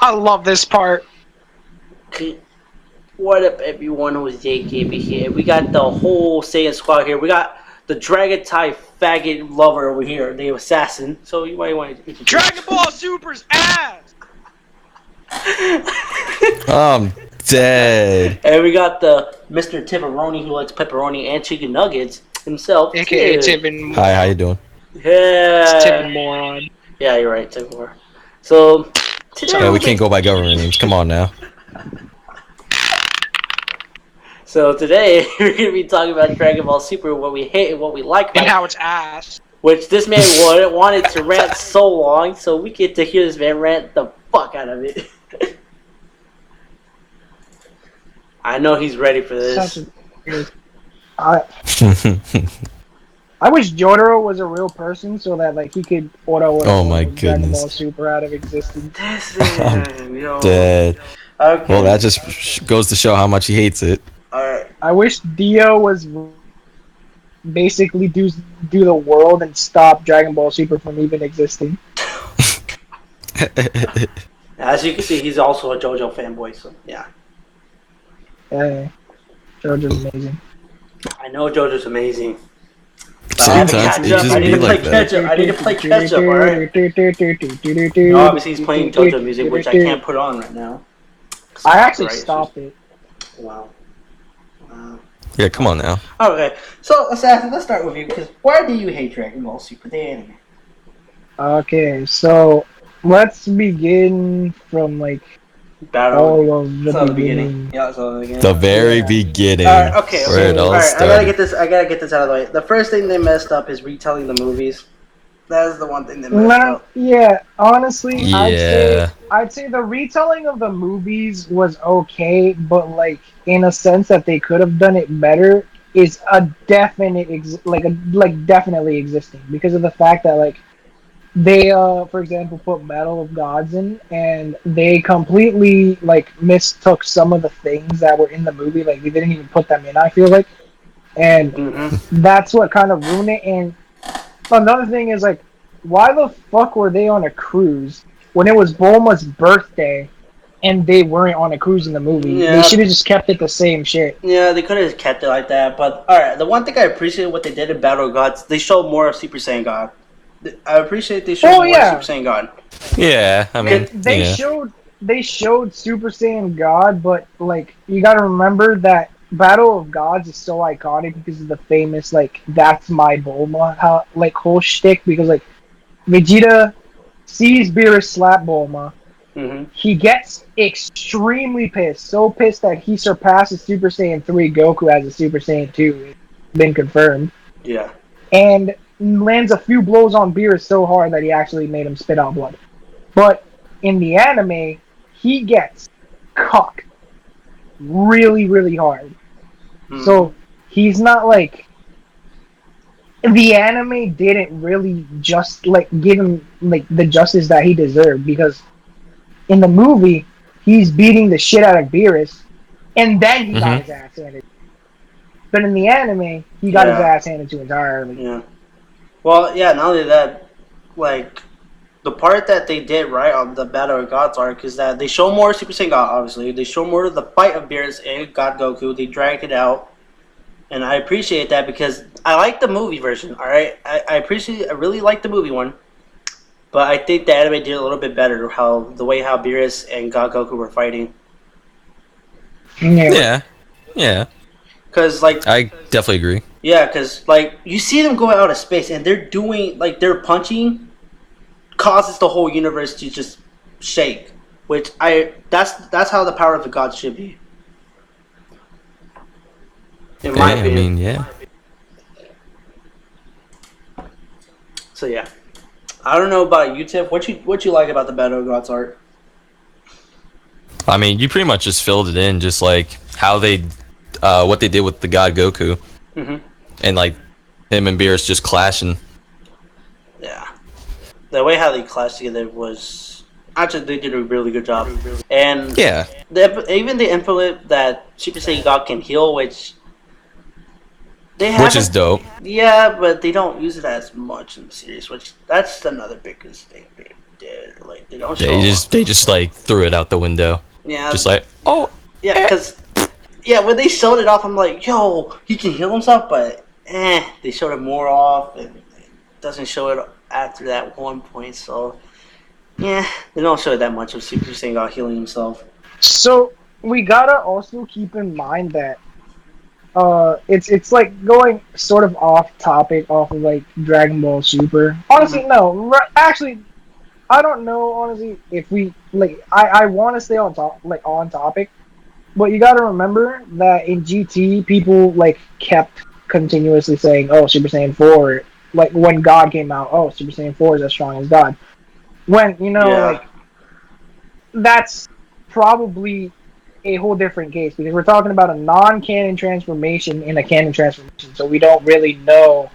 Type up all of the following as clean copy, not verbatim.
I love this part. What up, everyone? Who's JKB here? We got the whole Saiyan squad here. We got the Dragon Tie faggot lover over here, the assassin. So you might want to Dragon Ball Super's ass. I'm dead. And we got the Mr. Tipperoni who likes pepperoni and chicken nuggets himself. AKA too. Tippin. Hi, how you doing? Yeah. Tippin moron. Yeah, you're right, Tippin. So today Yeah, we can't go by government names. Come on now. So today we're gonna be talking about Dragon Ball Super, what we hate and what we like about And it. how it's ass. Which this man wanted to rant so long, so we get to hear this man rant the fuck out of it. I know he's ready for this. I wish Jotaro was a real person so that like he could auto Oh my Dragon Ball goodness. Super out of existence. This man, yo. Dead. Okay. Well, that just goes to show how much he hates it. Alright. I wish Dio was basically do the world and stop Dragon Ball Super from even existing. As you can see, he's also a JoJo fanboy, so yeah. JoJo's amazing. I know JoJo's amazing. But Sometimes it just I need be to play like that. catch up. I need to play catch up, alright? Obviously he's playing JoJo music, which I can't put on right now. I actually stopped it. Wow. Wow. Yeah, come on now. Okay, so Assassin, let's start with you, because why do you hate Dragon Ball Super, the anime? Okay, so let's begin from like all of the beginning. Yeah, so the beginning. The very beginning. Alright, okay, Where it all alright, I gotta started. get this out of the way. The first thing they messed up is retelling the movies. That is the one thing they messed up. Yeah, honestly, Yeah. I'd say the retelling of the movies was okay, but like in a sense that they could have done it better is a definite definitely existing because of the fact that like they for example put Battle of Gods in and they completely like mistook some of the things that were in the movie, like they didn't even put them in, I feel like, and that's what kind of ruined it. And another thing is like, why the fuck were they on a cruise when it was Bulma's birthday and they weren't on a cruise in the movie? Yeah. They should have just kept it the same shit. Yeah, they could have kept it like that, but alright, the one thing I appreciate what they did in Battle of Gods, they showed more of Super Saiyan God. I appreciate they showed more of Super Saiyan God. Yeah, I mean, They yeah. showed Super Saiyan God, but like you gotta remember that Battle of Gods is so iconic because of the famous like "That's my Bulma" whole shtick, because like Vegeta sees Beerus slap Bulma. He gets extremely pissed, so pissed that he surpasses Super Saiyan 3 Goku as a Super Saiyan 2. It's been confirmed. Yeah. And lands a few blows on Beerus so hard that he actually made him spit out blood. But in the anime, he gets cocked really, really hard. So he's not like... The anime didn't really just like give him like the justice that he deserved, because in the movie he's beating the shit out of Beerus and then he got his ass handed. But in the anime, he got his ass handed to entirely. Yeah. Well, yeah, not only that, like, the part that they did right on the Battle of Gods arc is that they show more Super Saiyan God, obviously. They show more of the fight of Beerus and God Goku. They dragged it out. And I appreciate that because I like the movie version, alright? I really like the movie one. But I think the anime did a little bit better, the way how Beerus and God Goku were fighting. Yeah. Yeah. Because, like... I definitely agree. Yeah, because, like, you see them go out of space and they're doing, like, their punching causes the whole universe to just shake. Which that's how the power of the gods should be. In my opinion. I mean, yeah. So yeah, I don't know about you, Tiff. What you like about the Battle of Gods art? I mean, you pretty much just filled it in, just like how they, what they did with the God Goku, and like him and Beerus just clashing. Yeah, the way how they clashed together was actually they did a really good job. And Yeah. even they implement that Super Saiyan God can heal, which Which is dope. Yeah, but they don't use it as much in the series, which that's another big mistake they did. Like, They don't Yeah, show. they just like threw it out the window. Yeah. Just like, oh, Yeah, because when they showed it off, I'm like, yo, he can heal himself, but they showed it more off, and it doesn't show it after that one point. So yeah, they don't show it that much of Super Saiyan God healing himself. So we gotta also keep in mind that it's like going sort of off topic off of like Dragon Ball Super. Honestly, no. Actually, I don't know. Honestly, if we like, I want to stay on on topic, but you gotta remember that in GT, people like kept continuously saying, "Oh, Super Saiyan 4." Like when God came out, "Oh, Super Saiyan 4 is as strong as God." When Yeah. like that's probably a whole different case because we're talking about a non-canon transformation in a canon transformation, so we don't really know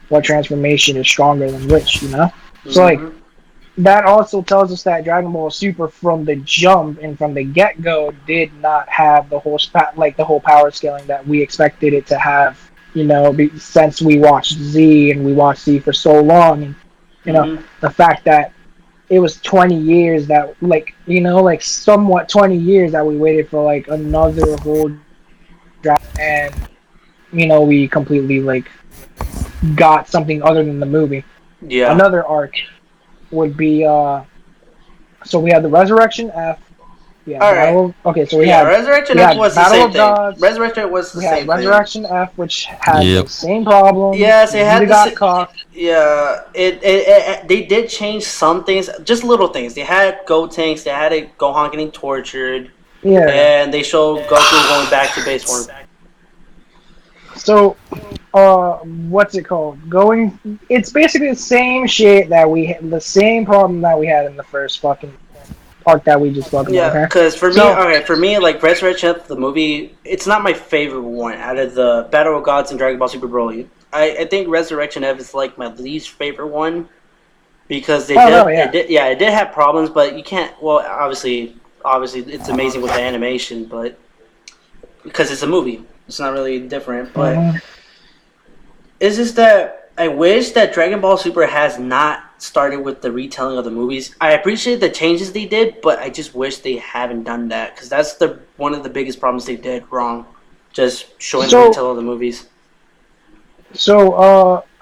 what transformation is stronger than which. So like Mm-hmm. that also tells us that Dragon Ball Super from the jump and from the get-go did not have the whole the whole power scaling that we expected it to have. Since we watched Z and we watched Z for so long, and Mm-hmm. the fact that it was 20 years that like somewhat 20 years that we waited for like another whole draft, and we completely like got something other than the movie. Yeah. Another arc would be so we had the Resurrection F, we had All right. so we Yeah, had Resurrection F was the Battle same of thing. Gods, Resurrection was the we had same thing. Resurrection F, which had yep. the same problem. Yes, it had Vegeta the. got cuffed. Yeah, they did change some things, just little things. They had Gotenks, they had Gohan getting tortured, Yeah. and they showed Goku going back to base form. So what's it called? It's basically the same shit that the same problem that we had in the first fucking part that we just spoke about. Yeah, Okay. because So for me, like Resurrection F, the movie, it's not my favorite one out of the Battle of Gods and Dragon Ball Super Broly. I think Resurrection F is like my least favorite one because no, yeah. it did have problems, but you can't. Well, obviously, it's amazing with the animation, but because it's a movie, it's not really different. But Mhm. it's just that I wish that Dragon Ball Super has not started with the retelling of the movies. I appreciate the changes they did, but I just wish they haven't done that because that's the one of the biggest problems they did wrong. Just showing the So retell of the movies.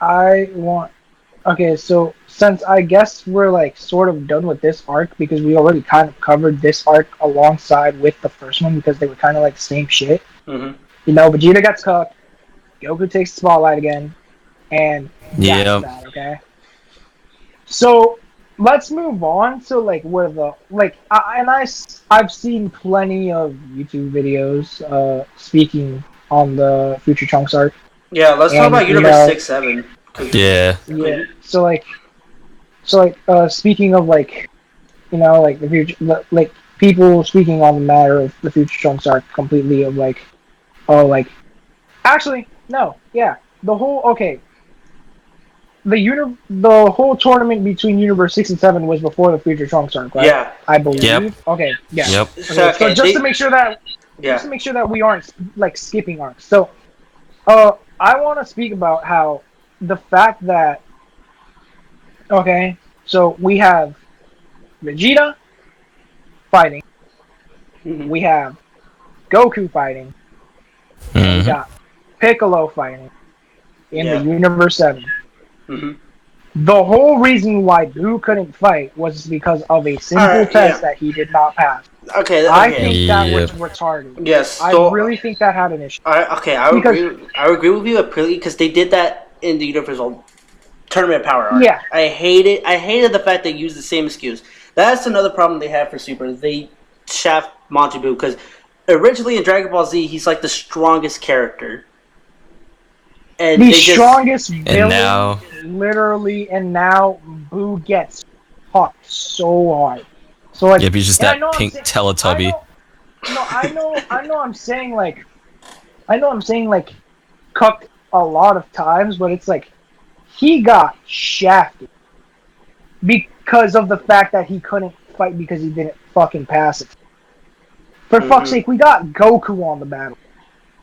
I want. Okay, so since I guess we're like sort of done with this arc because we already kind of covered this arc alongside with the first one because they were kind of like the same shit. Mm-hmm. Vegeta gets cooked, Goku takes the spotlight again, and that's Yep. that. Okay. So let's move on to like where the like I've seen plenty of YouTube videos speaking on the Future Trunks arc, Yeah, let's talk and about Universe 6-7. Yeah. yeah. Speaking of like like the future like people speaking on the matter of the Future Trunks arc completely of like like actually no yeah the whole okay the whole tournament between Universe 6 and 7 was before the Future Trunks arc, right? Yeah. I believe. Yep. Okay, yeah. Yep. Okay, so just to make sure that we aren't like skipping arcs. So, I want to speak about how the fact that so we have Vegeta fighting, Mm-hmm. we have Goku fighting, and we Mhm. got Piccolo fighting in the Yeah. Universe 7. Mm-hmm. The whole reason why Boo couldn't fight was because of a simple Alright, test yeah. that he did not pass. Okay. I Okay. think that was Yep. retarded. Yes. I So really think that had an issue. I would Because- agree. I would agree with you completely because they did that in the Universal Tournament Power Arc. Yeah. I hated the fact they used the same excuse. That's another problem they have for Super. They shaft Monty Buu because originally in Dragon Ball Z he's like the strongest character. And The they just strongest villain, now- literally, and now Boo gets fucked so hard. So like, Yep, he's just and I that know I'm pink saying- Teletubby. I know. I'm saying like, cucked a lot of times, but it's like he got shafted because of the fact that he couldn't fight because he didn't fucking pass it. For fuck's sake, we got Goku on the battle,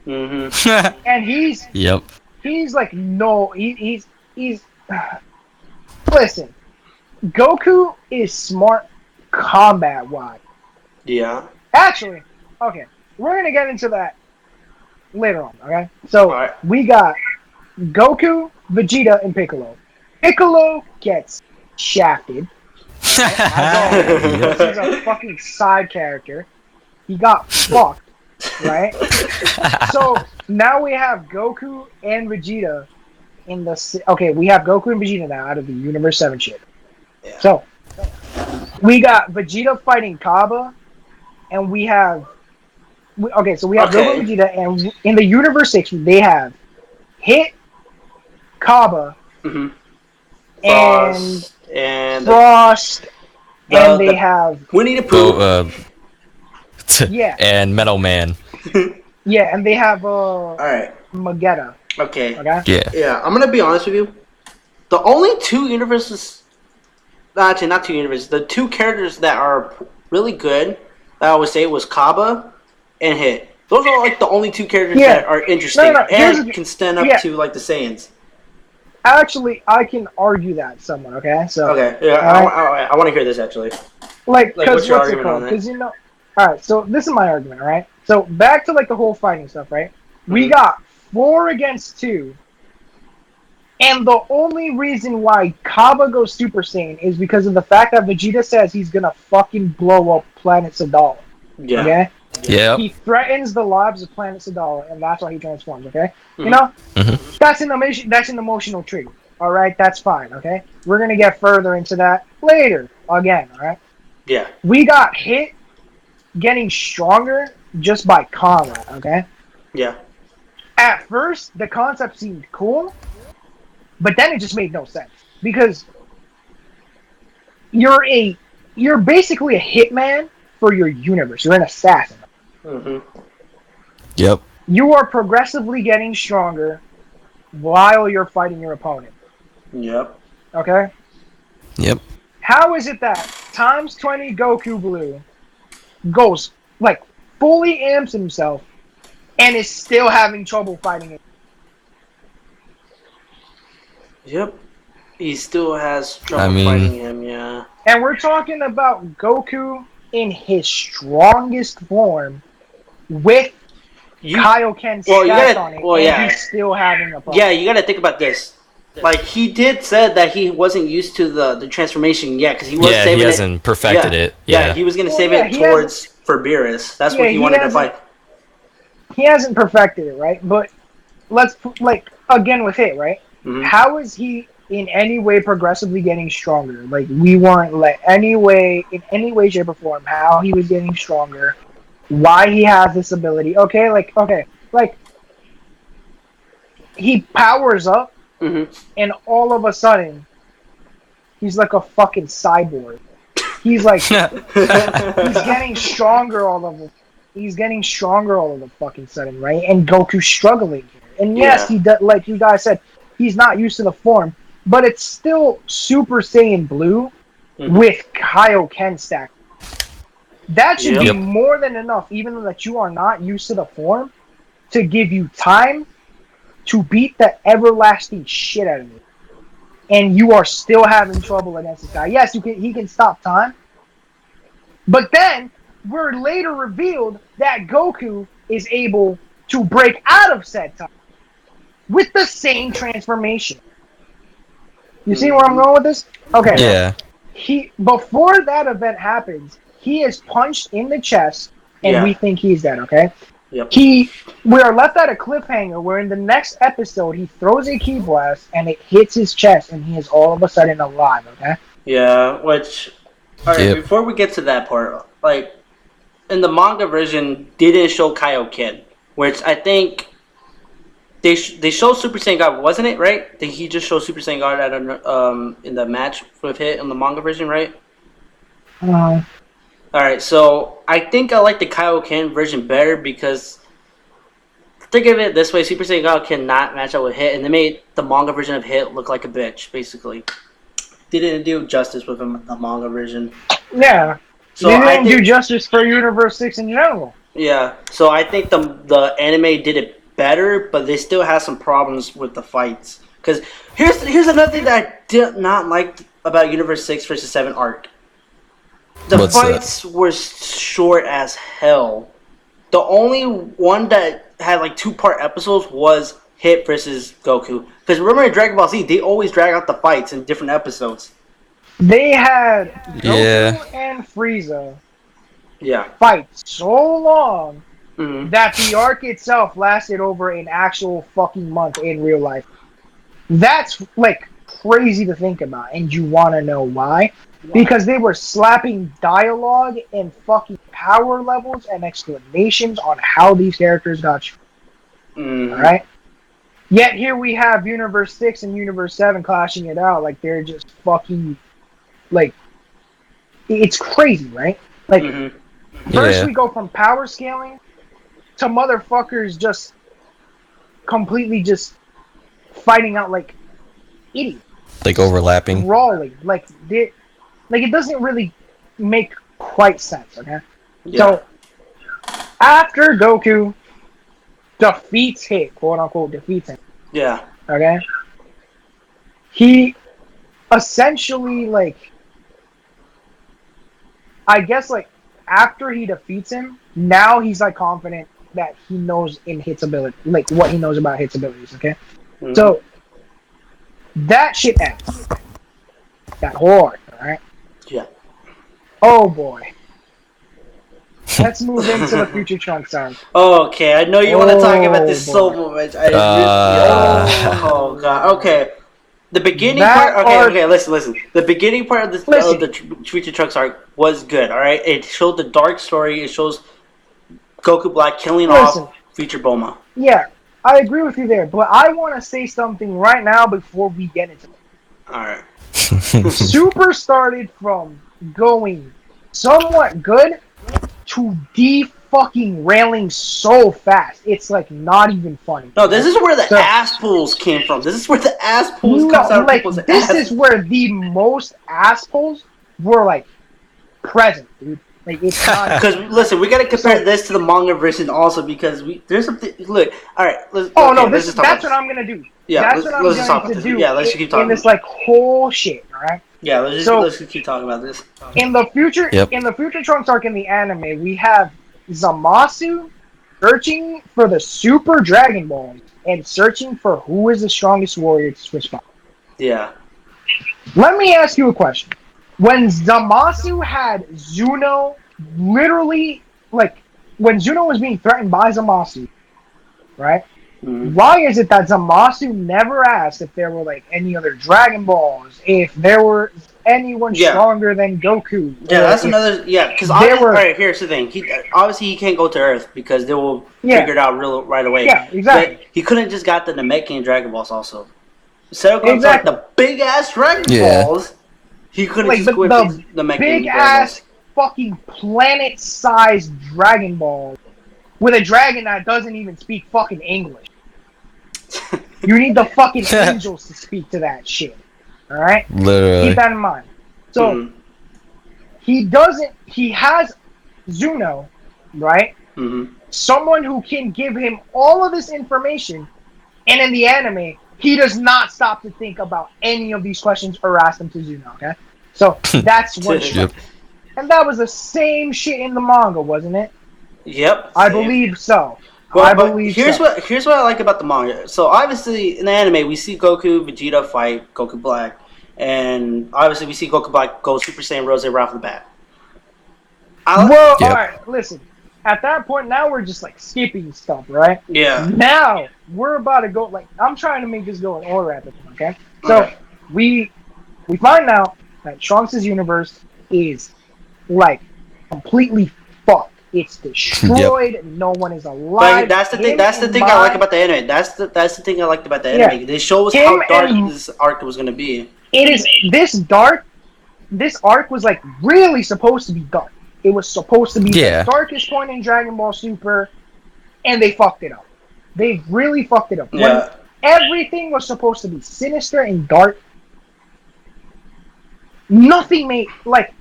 Mm-hmm. and he's Yep. like no, he's listen. Goku is smart combat-wise. Yeah. Actually, okay, we're gonna get into that later on. Okay, so Alright. we got Goku, Vegeta, and Piccolo. Piccolo gets shafted. As always, Yep. he's a fucking side character. He got fucked, right? So now we have Goku and Vegeta in the. Okay, we have Goku and Vegeta now out of the Universe 7 shit. Yeah. So we got Vegeta fighting Kaba, and we have. Okay, so we have Goku and Vegeta, and in the Universe 6, they have Hit, Kaba, Mm-hmm. and and Frost, and they have Winnie the Pooh. Oh, Yeah. And Metal Man. yeah, and they have Alright. Magetta. Okay. Okay. Yeah. Yeah, I'm gonna be honest with you. The only two universes, actually not two universes, the two characters that are really good, I would say, was Kaba and Hit. Those are like the only two characters that are interesting and can stand up to like the Saiyans. Actually, I can argue that somewhat. Okay, so Okay, yeah, I want to hear this actually. like, Like, because what's your what's it argument on called? that? Because all right. So this is my argument. All right. So back to like the whole fighting stuff. Right. We Mhm. got 4 against 2, and the only reason why Kaba goes Super Saiyan is because of the fact that Vegeta says he's gonna fucking blow up Planet Sadala. Yeah. Okay. Yep. He threatens the lives of Planet Sadala, and that's why he transforms. Okay. Mhm. You know, Mhm. that's an emotional trigger. All right, that's fine. Okay, we're gonna get further into that later. Again, all right. Yeah. We got Hit getting stronger just by combat. Okay. Yeah. At first, the concept seemed cool, but then it just made no sense because you're basically a hitman for your universe. You're an assassin. Mm-hmm. Yep. You are progressively getting stronger while you're fighting your opponent. Yep. Okay? Yep. How is it that times 20 Goku Blue goes, like, fully amps himself and is still having trouble fighting it? Yep. He still has trouble I mean- fighting him. Yeah. And we're talking about Goku in his strongest form with Kaioken well, you stacked gotta- on it, well, and yeah. he's still having a problem. Yeah, you got to think about this. Like, he did said that he wasn't used to the transformation yet because he was Yeah, saving he it. hasn't perfected it. Yeah, Yeah. he was gonna Well, save yeah, it he towards for Beerus. That's what Yeah, he he wanted to hasn't- fight. He hasn't perfected it, right? But let's, like, again with it, right? Mhm. How is he in any way progressively getting stronger? Like, we weren't like in any way, shape, or form, how he was getting stronger, why he has this ability. Okay, like he powers up, Mhm. and all of a sudden, he's like a fucking cyborg. He's like, he's getting stronger all of the. He's getting stronger all of the fucking sudden, right? And Goku's struggling here. And yes, Yeah. he does. Like you guys said, he's not used to the form, but it's still Super Saiyan Blue Mhm. with Kaioken stack. That should be Yep. more than enough, even though that you are not used to the form, to give you time to beat the everlasting shit out of it. And you are still having trouble against this guy. Yes, he can stop time. But then we're later revealed that Goku is able to break out of said time with the same transformation. You see where I'm going with this? Okay. Yeah. Before that event happens, he is punched in the chest, and Yeah. we think he's dead. Okay. Yep. We are left at a cliffhanger where in the next episode he throws a key blast and it hits his chest, and he is all of a sudden alive. Okay. Yeah, which... Alright, Yep. before we get to that part, like, in the manga version, they didn't show Kaioken, which I think they showed Super Saiyan God, wasn't it, right? Did he just show Super Saiyan God at in the match with Hit in the manga version, right? Alright, so I think I like the Kaioken version better because think of it this way, Super Saiyan God cannot match up with Hit, and they made the manga version of Hit look like a bitch, basically. They didn't do justice with him in the manga version. Yeah. So they I didn't think, do justice for Universe 6 in general. yeah, so I think the anime did it better, but they still have some problems with the fights. Because here's another thing that I did not like about Universe 6 versus 7 arc. The What's that? fights were short as hell. The only one that had like 2-part episodes was Hit versus Goku. Because remember in Dragon Ball Z, they always drag out the fights in different episodes. They had Goku Yeah. and Frieza Yeah. fight so long Mm-hmm. that the arc itself lasted over an actual fucking month in real life. That's like crazy to think about, and you want to know why? Because they were slapping dialogue and fucking power levels and explanations on how these characters got you. Mm-hmm. Alright? Yet here we have Universe 6 and Universe 7 clashing it out like they're just fucking, like, it's crazy, right? Like, first Yeah. we go from power scaling to motherfuckers just completely just fighting out like idiots. Like overlapping. Brawling. Like it doesn't really make quite sense, okay? Yeah. So after Goku defeats Hit, quote unquote defeats him, Yeah. okay? He essentially, like, I guess, like, after he defeats him, now he's like confident that he knows in Hit's ability, like what he knows about Hit's abilities, okay? Mhm. So that shit ends. That whole arc, alright? Yeah. Oh boy. Let's move into the future Trunks arc. Okay, I know you want to talk about this Oh, so boy. much. Oh Uh, god. Okay. The beginning That part. Okay, arc- okay. Listen. The beginning part of this Listen. the Future Trunks arc was good. All right. It showed the dark story. It shows Goku Black killing Listen. off Future Bulma. Yeah, I agree with you there, but I want to say something right now before we get into it. All right. Super started from going somewhat good to fucking railing so fast. It's like not even funny. No, this is where the So- ass pools came from. This is where the ass pools comes out No, of like people's this ass. is where the most assholes were like present, dude. Like it's not. Because listen, we gotta compare So- this to the manga version also because there's something. Look, all right. Let's, Oh okay, no, let's just talk that's about what I'm gonna do. Yeah, That's let's- what I'm let's just talk going about to this. do. Yeah, let's just keep talking in this like whole shit, alright? Yeah, let's just keep talking about this. In the future, Yep. in the future Trunks arc in the anime, we have Zamasu searching for the Super Dragon Balls and searching for who is the strongest warrior to switch by. Yeah. Let me ask you a question. When Zamasu had Zuno, literally, like, when Zuno was being threatened by Zamasu, right? Mhm. Why is it that Zamasu never asked if there were, like, any other Dragon Balls, if there were anyone Yeah. stronger than Goku? Yeah, or that's if- another. Yeah, because there were- alright, here's the thing. Obviously he can't go to Earth because they will Yeah. figure it out right away. Yeah, exactly. But he couldn't just got the Namekian Dragon Balls also. Instead of going Exactly. to like the big ass Dragon Yeah. Balls, he couldn't Like, just the- go the with the Namekian big Dragon ass fucking planet-sized Dragon Ball with a dragon that doesn't even speak fucking English. Balls. You need the fucking angels to speak to that shit. Alright? Literally. Keep that in mind. So, Mhm. he has Zuno, right? Mhm. Someone who can give him all of this information, and in the anime, he does not stop to think about any of these questions or ask them to Zuno, okay? So, that's one shit. Yep. And that was the same shit in the manga, wasn't it? Yep. I same. believe so. Well, I but believe here's so. what I like about the manga. So obviously in the anime we see Goku, Vegeta fight Goku Black, and obviously we see Goku Black go Super Saiyan Rose right off the bat. Well, Yep. alright, listen. At that point, now we're just like skipping stuff, right? Yeah. Now we're about to go. Like I'm trying to make this go in order at this point, okay? So Okay. we find out that Trunks' universe is like completely fucked. It's destroyed. No one is alive. But that's the thing. Him That's the and thing I like Mai- about the anime. That's the thing I liked about the Yeah. anime. They show us Him how dark and- this arc was gonna be. It is this dark. This arc was like really supposed to be dark. It was supposed to be Yeah. the darkest point in Dragon Ball Super, and they fucked it up. They really fucked it up. When Yeah. everything was supposed to be sinister and dark, nothing made like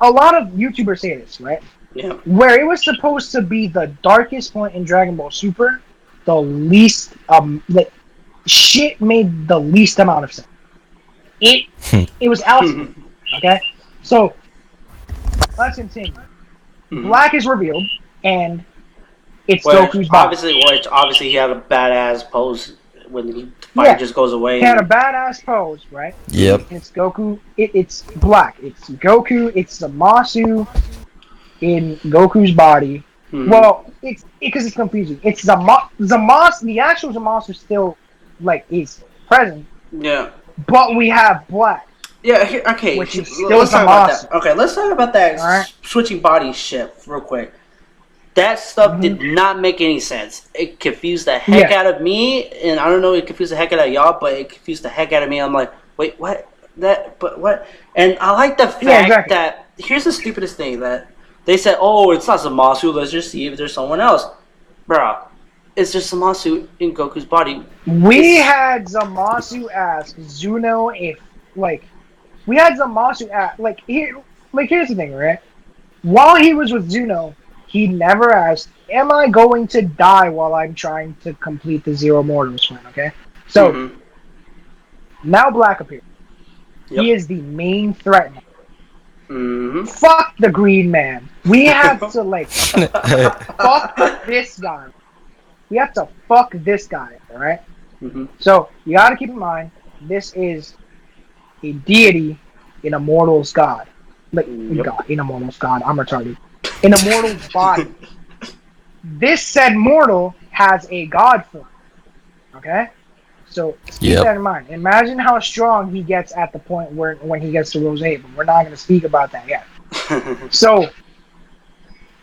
a lot of YouTubers say this, right? Yeah. Where it was supposed to be the darkest point in Dragon Ball Super, the least like shit made the least amount of sense. It was Alpha, okay? So let's continue. Mhm. Black is revealed, and it's Goku's body. Which obviously he had a badass pose when the fire just goes away. He had a badass pose, right? Yep. And it's Goku. It's black. It's Goku. It's Zamasu in Goku's body. Mhm. Well, it's because it's confusing. It's Zamasu. The actual Zamasu still is present, Yeah. but we have black. Yeah, okay. Which is still Let's talk about Zamasu. that. Okay, let's talk about that Alright. switching body shit real quick. That stuff did not make any sense. It confused the heck out of me, and I don't know, it confused the heck out of y'all, but it confused the heck out of me. I'm like, wait, what? But what? And I like the fact that, here's the stupidest thing, that they said, oh, it's not Zamasu, let's just see if there's someone else. Bruh, it's just Zamasu in Goku's body. We had Zamasu ask Zuno if, we had Zamasu ask, here's the thing, right? While he was with Zuno, he never asked, am I going to die while I'm trying to complete the Zero Mortals run, okay? So, now Black appears. Yep. He is the main threat now. Mm-hmm. Fuck the Green Man. We have to, fuck this guy. We have to fuck this guy, alright? Mm-hmm. So, you gotta keep in mind, this is a deity in a mortal's god. God, in a mortal's god. I'm retarded. In a mortal's body. This said mortal has a god form. Okay? So, keep that in mind. Imagine how strong he gets at the point when he gets to Rose, but we're not going to speak about that yet. So,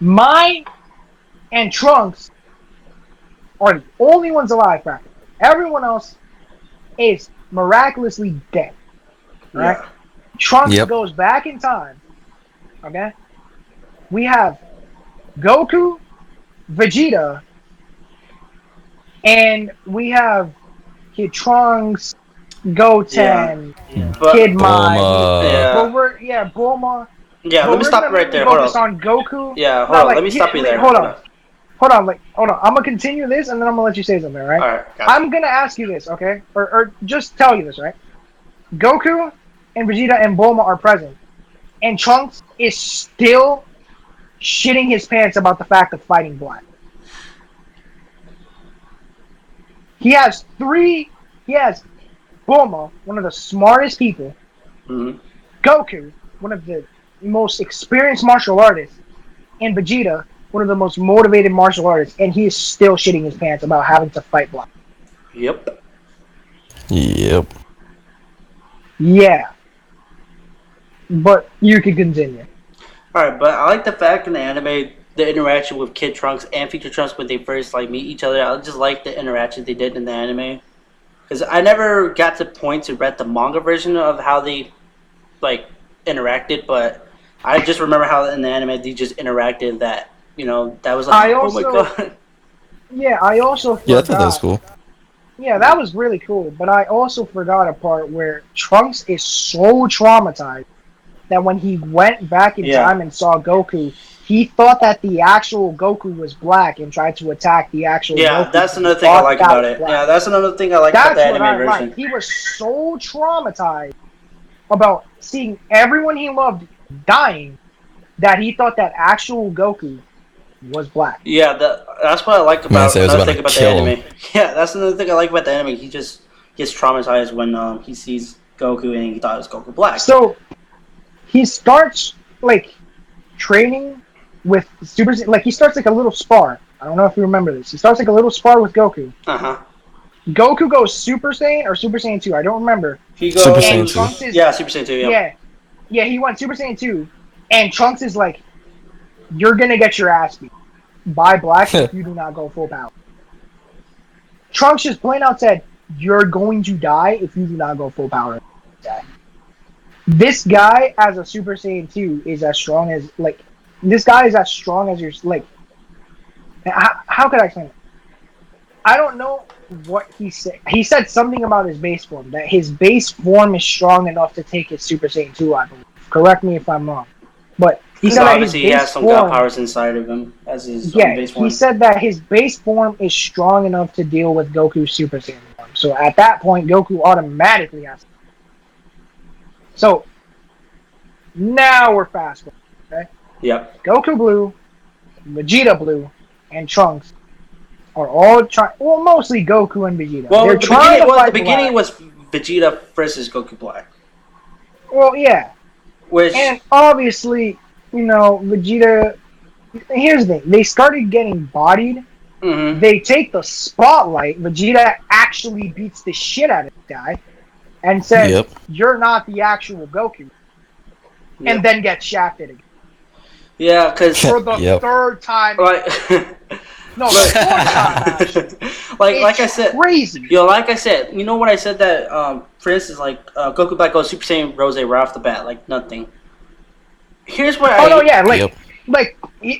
Mai and Trunks are the only ones alive, practically. Everyone else is miraculously dead. Right? Yeah. Trunks goes back in time. Okay? We have Goku, Vegeta, and we have Kid Trunks, Goten, Kid Mai. Bulma. Yeah, let me stop you right there. Hold Focus on Goku. Yeah, hold on. Let me stop you there. Hold on. I'm gonna continue this, and then I'm gonna let you say something, right? All right. I'm gonna ask you this, okay? Or just tell you this, right? Goku and Vegeta and Bulma are present, and Trunks is still shitting his pants about the fact of fighting Black. He has Bulma, one of the smartest people, Goku, one of the most experienced martial artists, and Vegeta, one of the most motivated martial artists, and he is still shitting his pants about having to fight Black. Yep. Yeah. But you can continue. Alright, but I like the fact in the anime, the interaction with Kid Trunks and Future Trunks when they first meet each other. I just like the interaction they did in the anime. Because I never got to point to read the manga version of how they interacted, but I just remember how in the anime they just interacted that, that was oh my god. Yeah, I also forgot. Yeah, I thought that was cool. Yeah, that was really cool, but I also forgot a part where Trunks is so traumatized that when he went back in time and saw Goku, he thought that the actual Goku was Black and tried to attack the actual Goku. Yeah, that's another thing I like about it. Yeah, that's another thing I like about the anime version. He was so traumatized about seeing everyone he loved dying that he thought that actual Goku was Black. Yeah, that's what I like about another thing about the anime. Yeah, that's another thing I like about the anime. He just gets traumatized when he sees Goku and he thought it was Goku Black. So he starts training with Super Saiyan. He starts a little spar. I don't know if you remember this. He starts a little spar with Goku. Goku goes Super Saiyan or Super Saiyan 2. I don't remember. He goes Super Saiyan 2. Yeah, Super Saiyan 2. Yeah, he went Super Saiyan 2, and Trunks is like, "You're gonna get your ass beat by Black if you do not go full power." Trunks just plain out said, "You're going to die if you do not go full power." This guy, as a Super Saiyan 2, is as strong as this guy is as strong as your How could I explain it? I don't know what he said. He said something about his base form, that his base form is strong enough to take his Super Saiyan 2, I believe. Correct me if I'm wrong. But he said that his base he has some god powers inside of him as his base form. He said that his base form is strong enough to deal with Goku's Super Saiyan form. So at that point, Goku automatically has to. So now we're fast forward, okay? Yep. Goku Blue, Vegeta Blue, and Trunks are all trying. Well, mostly Goku and Vegeta. Well, They're trying to fight the beginning Black. was Vegeta versus Goku Black, Well, yeah, which and obviously, Vegeta. Here's the thing: they started getting bodied. mhm. They take the spotlight. Vegeta actually beats the shit out of the guy, and says, Yep. "You're not the actual Goku," Yep. and then gets shafted again Yeah, because for the Yep. third time. like, No, the fourth time actually. like I It's said, crazy. yo, like I said, you know what I said that, for instance, like Goku Black goes Super Saiyan Rose right off the bat, like nothing. Here's what Oh I no, yeah, Yep.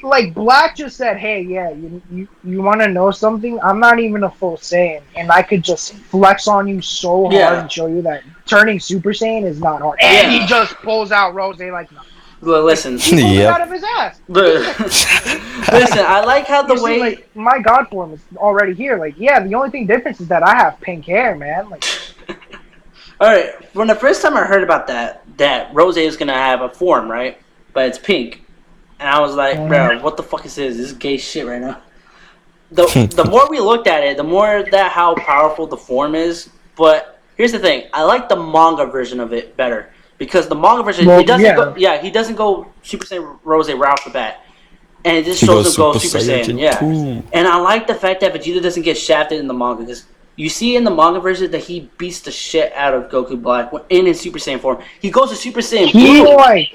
like Black just said, "Hey, yeah, you want to know something? I'm not even a full Saiyan, and I could just flex on you so hard Yeah. and show you that turning Super Saiyan is not hard." And Yeah. he just pulls out Rose like, no. listen, He pulls it Yep. out of his ass. listen. I like how the You way see, like, my God form is already here. Like, yeah, the only thing difference is that I have pink hair, man. Like, all right, from the first time I heard about that Rose is gonna have a form, right? But it's pink, and I was like, bro, what the fuck is this? This is gay shit right now. The more we looked at it, the more that how powerful the form is. But here's the thing: I like the manga version of it better because the manga version Well, he doesn't yeah. go, he doesn't go Super Saiyan Rose right off the bat, and it just He shows goes him go Super Super Saiyan. Saiyan Yeah, 2. and I like the fact that Vegeta doesn't get shafted in the manga because you see in the manga version that he beats the shit out of Goku Black in his Super Saiyan form. He goes to Super Saiyan Blue.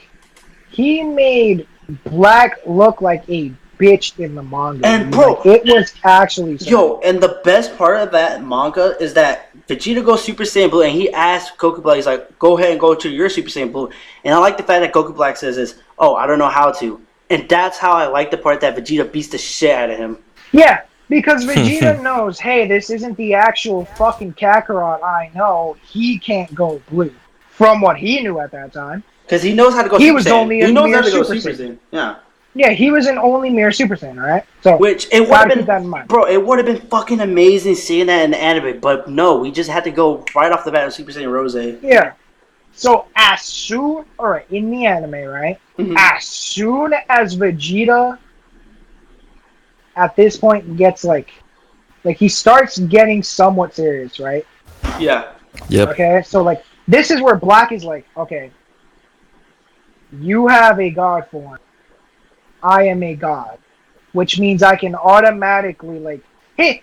he made Black look like a bitch in the manga. And, dude. bro, Like, it was actually Yo, and the best part of that manga is that Vegeta goes Super Saiyan Blue, and he asks Goku Black, he's like, go ahead and go to your Super Saiyan Blue. And I like the fact that Goku Black says this, oh, I don't know how to. And that's how I like the part that Vegeta beats the shit out of him. Yeah, because Vegeta knows, hey, this isn't the actual fucking Kakarot I know. He can't go blue. From what he knew at that time. Because he knows how to go He Super was Saiyan. only a He knows mere how to go Super Super Saiyan. Saiyan. Yeah. Yeah, he was an only mere Super Saiyan, alright? So, Which, it would gotta have keep that in been, mind. bro, it would have been fucking amazing seeing that in the anime. But no, we just had to go right off the bat with Super Saiyan Rose. Yeah. So, as soon, alright, in the anime, right? Mhm. As soon as Vegeta, at this point, gets, like, he starts getting somewhat serious, right? Yeah. Yep. Okay, so, like, this is where Black is like, okay, you have a god form. I am a god. Which means I can automatically, like,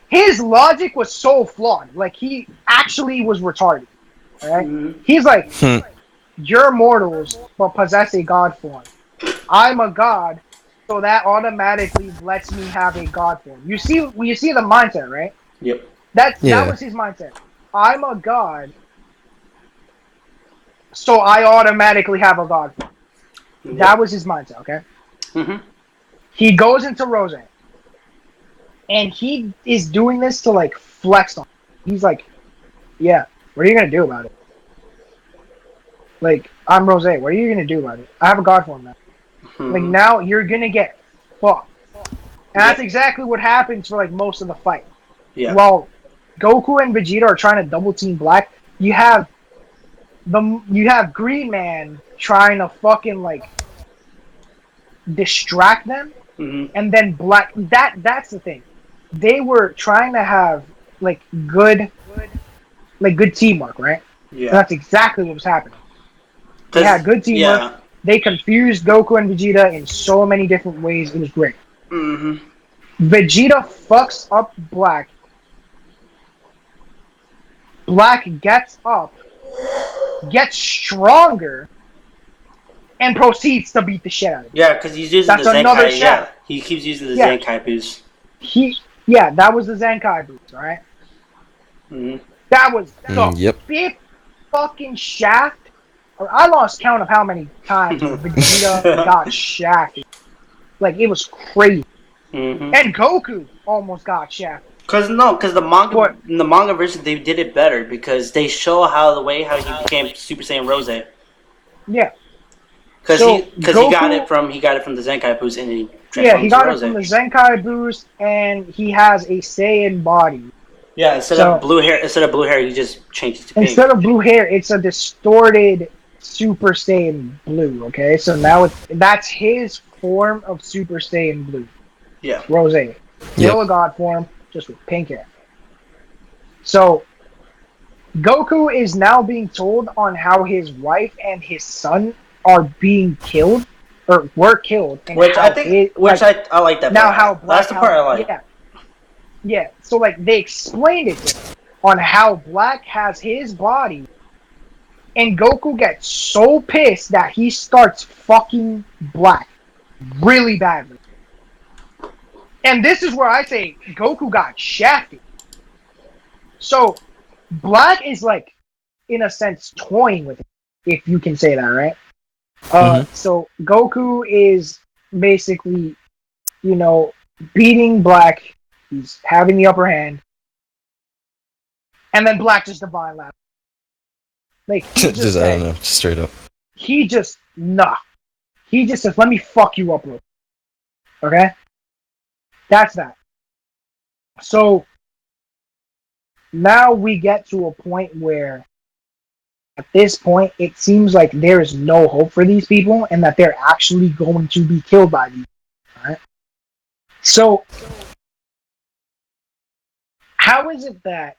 his logic was so flawed. Like, he actually was retarded. Right? Mhm. He's like, you're mortals, but possess a god form. I'm a god, so that automatically lets me have a god form. You see the mindset, right? Yep. That Yeah. was his mindset. I'm a god, so I automatically have a god form. That was his mindset, okay? Mm-hmm. He goes into Rose, and he is doing this to, like, flex on. He's like, yeah, what are you going to do about it? Like, I'm Rose, what are you going to do about it? I have a god form now. Mm-hmm. Like, now you're going to get fucked. And that's exactly what happens for, like, most of the fight. Yeah. While Goku and Vegeta are trying to double team Black, you have Green Man trying to fucking, like, distract them, Mm-hmm. and then Black. That's the thing. They were trying to have, like, good teamwork, right? Yeah. And that's exactly what was happening. They had good teamwork. Yeah. They confused Goku and Vegeta in so many different ways. It was great. Mm-hmm. Vegeta fucks up Black. Black gets up, gets stronger, and proceeds to beat the shit out of him. Yeah, because he's using That's the Zenkai. another Yeah, shaft. he keeps using the Yeah. Zenkai boost. That was the Zenkai boost, alright? Mm-hmm. That was the Yep. fifth fucking shaft. I lost count of how many times Vegeta got shafted. Like, it was crazy. Mm-hmm. And Goku almost got shafted. Because the manga, What? in the manga version, they did it better because they show how he became Super Saiyan Rose. Yeah. Because So, he got Goku- it from the Zenkai boost and he Yeah, he transformed got to it Rose. from the Zenkai boost, and he has a Saiyan body. Yeah, instead So- of blue hair, he just changed it to pink. Instead of blue hair, it's a distorted Super Saiyan blue, okay? So now that's his form of Super Saiyan Blue. Yeah. Rose. Yep. Still a god form, just with pink hair. So, Goku is now being told on how his wife and his son are being killed, or were killed, and Which how I think, I like that. now part. how Black, That's the part I like. Yeah. So like they explained it to him on how Black has his body, and Goku gets so pissed that he starts fucking Black really badly. And this is where I say Goku got shafted. So Black is like, in a sense, toying with it, if you can say that, right? So Goku is basically, beating Black. He's having the upper hand, and then Black just divine laughs. Like he just I don't know, just straight up. He just He just says, "Let me fuck you up, real quick." Okay, that's that. So now we get to a point where, at this point, it seems like there is no hope for these people, and that they're actually going to be killed by these. All right. So how is it that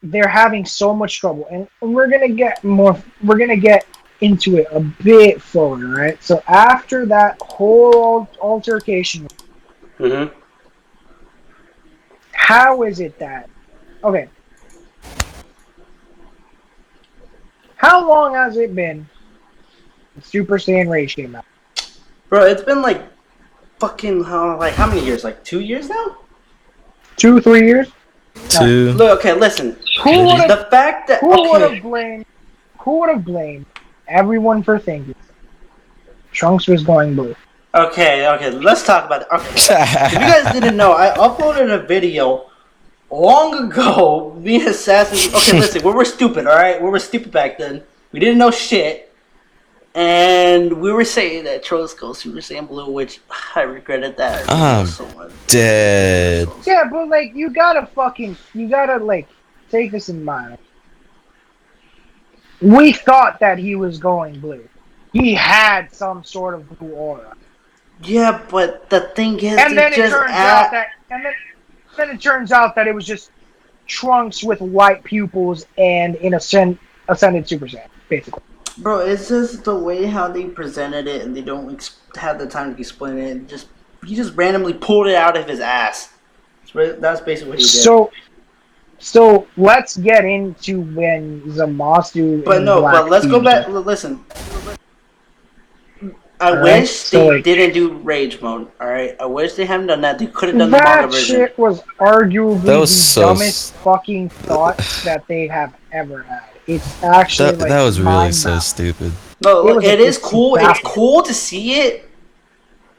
they're having so much trouble? And we're gonna get into it a bit forward, right? So after that whole altercation, how is it that, okay, how long has it been since Super Saiyan Rage came out? Bro, it's been like fucking how many years? Like 2 years now? 2-3 years? Two. Look, okay, listen. Who would The fact that have blamed everyone for thinking Trunks was going blue? Okay, let's talk about it. Okay. If you guys didn't know, I uploaded a video long ago. Me and Assassin. Okay, listen, we were stupid, alright? We were stupid back then. We didn't know shit. And we were saying that Trunks goes Super Saiyan Blue, which I regretted that. So much. Dead. Yeah, but like, you gotta take this in mind. We thought that he was going blue. He had some sort of blue aura. Yeah, but the thing is, and then it turns out that it was just Trunks with white pupils and an ascended Super Saiyan, basically. Bro, it's just the way how they presented it, and they don't have the time to explain it. He just randomly pulled it out of his ass. That's basically what he did. So let's get into when Zamasu. But let's go back. Listen, I wish they didn't do rage mode. All right, I wish they hadn't done that. They could have done the manga version. That shit was arguably the dumbest fucking thought that they have ever had. It's actually that was really so stupid. No, it is cool. It's cool to see it,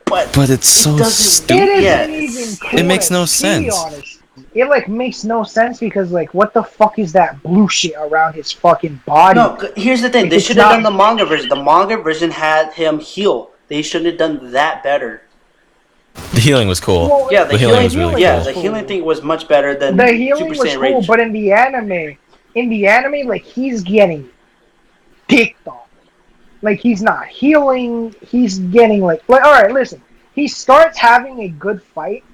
but it's so stupid. It isn't even cool. It makes no sense. It makes no sense because what the fuck is that blue shit around his fucking body? No, here's the thing. They should have done the manga version. The manga version had him heal. They should have done that better. The healing was cool. Well, yeah, the healing was really cool. Yeah, the healing thing was much better than the healing Super was Saiyan cool, Rage. but in the anime, like, he's getting dicked off. Like, he's not healing. He's getting all right, listen. He starts having a good fight,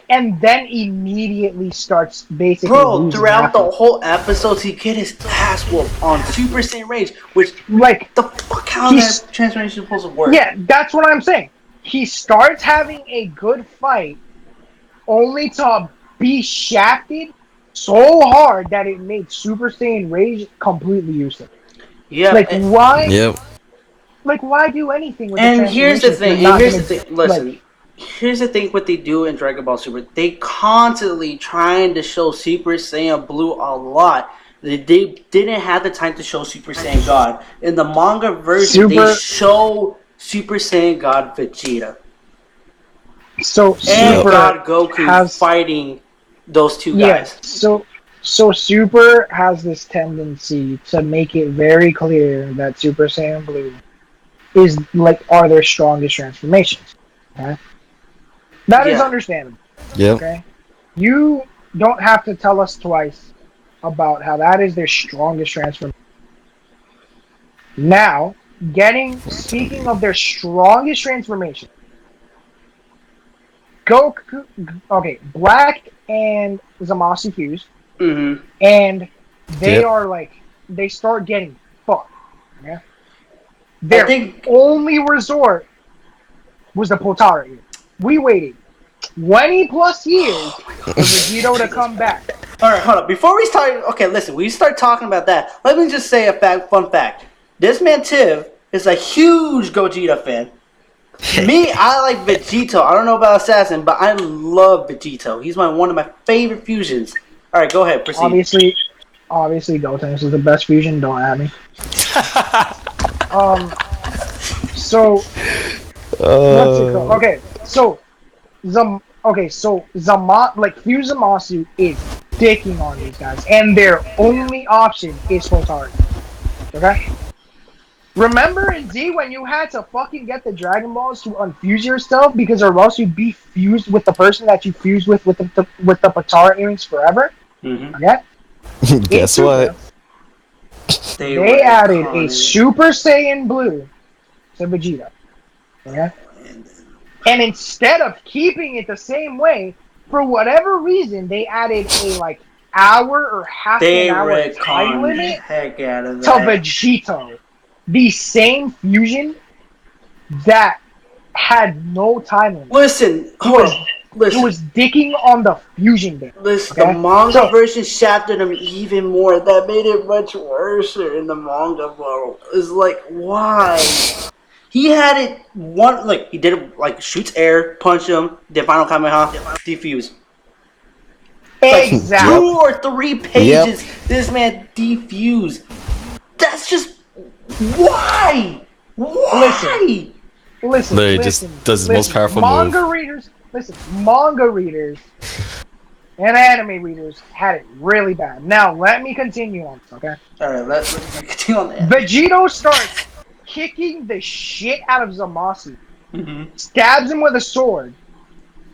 and then immediately starts basically. Bro, throughout the whole episodes, he get his ass whooped on Super Saiyan Rage, which the fuck how that transformation is supposed to work? Yeah, that's what I'm saying. He starts having a good fight, only to be shafted so hard that it made Super Saiyan Rage completely useless. Yeah. Why? Yep. Why do anything with the here's the thing. Listen. Here's the thing what they do in Dragon Ball Super. They constantly trying to show Super Saiyan Blue a lot. They didn't have the time to show Super Saiyan God. In the manga version, they show Super Saiyan God Vegeta. And God Goku fighting those two guys. So Super has this tendency to make it very clear that Super Saiyan Blue are their strongest transformations. Okay? That is understandable. Yep. Okay? You don't have to tell us twice about how that is their strongest transformation. Now, Speaking of their strongest transformation, Goku. Okay, Black and Zamasu fuse, Mm-hmm. and they Yep. are like they start getting fucked. Yeah? I Their think. only resort was the Potara ear. We waited 20 plus years for Vegito to come back. All right, hold up. Before we start, okay, listen. We start talking about that. Let me just say a fun fact. This man Tiv is a huge Gogeta fan. Me, I like Vegito. I don't know about Assassin, but I love Vegito. He's one of my favorite fusions. All right, go ahead, proceed. Obviously, Gotenks is the best fusion. Don't at me. So what's it called? Okay, so Fuse Zamasu is dicking on these guys, and their only option is Potari. Okay. Remember in Z when you had to fucking get the Dragon Balls to unfuse yourself because or else you'd be fused with the person that you fused with the Potara earrings forever? Mm-hmm. Okay? Guess what? They added a Super Saiyan Blue to Vegeta. Okay? And instead of keeping it the same way, for whatever reason, they added a hour or half an hour time limit heck out of to that. Vegito. The same fusion that had no time limit. Listen, It was dicking on the fusion bit. Listen, Okay? the manga version shafted him even more. That made it much worse in the manga world. It's like, why? He had it he did it shoots air, punch him, then final Kamehameha, defuse. Exactly. 2 or 3 pages, this man defused. That's just why? Why? Listen. Literally just does his most powerful move. Manga readers and anime readers had it really bad. Now let me continue on this, okay? Alright, let's continue on that. Vegito starts kicking the shit out of Zamasu, stabs him with a sword,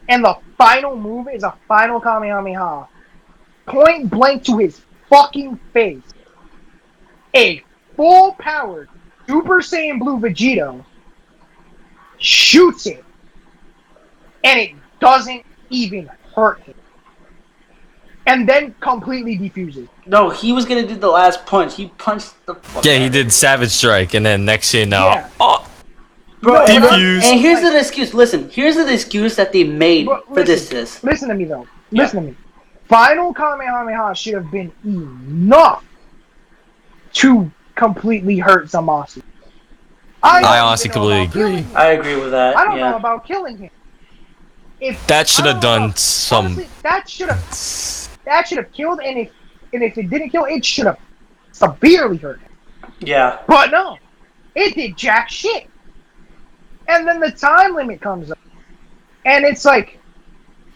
and the final move is a final Kamehameha. Point blank to his fucking face. A full-powered Super Saiyan Blue Vegito shoots it, and it doesn't even hurt him. And then completely defuses. No, he was gonna do the last punch. He punched the fuck Yeah, out he of did Savage Strike, and then next thing you know, Yeah. Bro, and defuse. here's an excuse. Listen, here's an excuse that they made for this. Listen to me, though. Listen to me. Final Kamehameha should have been enough to completely hurt Zamasu. I honestly completely agree. I agree with that. I don't know about killing him. That should have done some. Honestly, that should have killed, and if it didn't kill, it should have severely hurt him. Yeah. But no, it did jack shit. And then the time limit comes up, and it's like,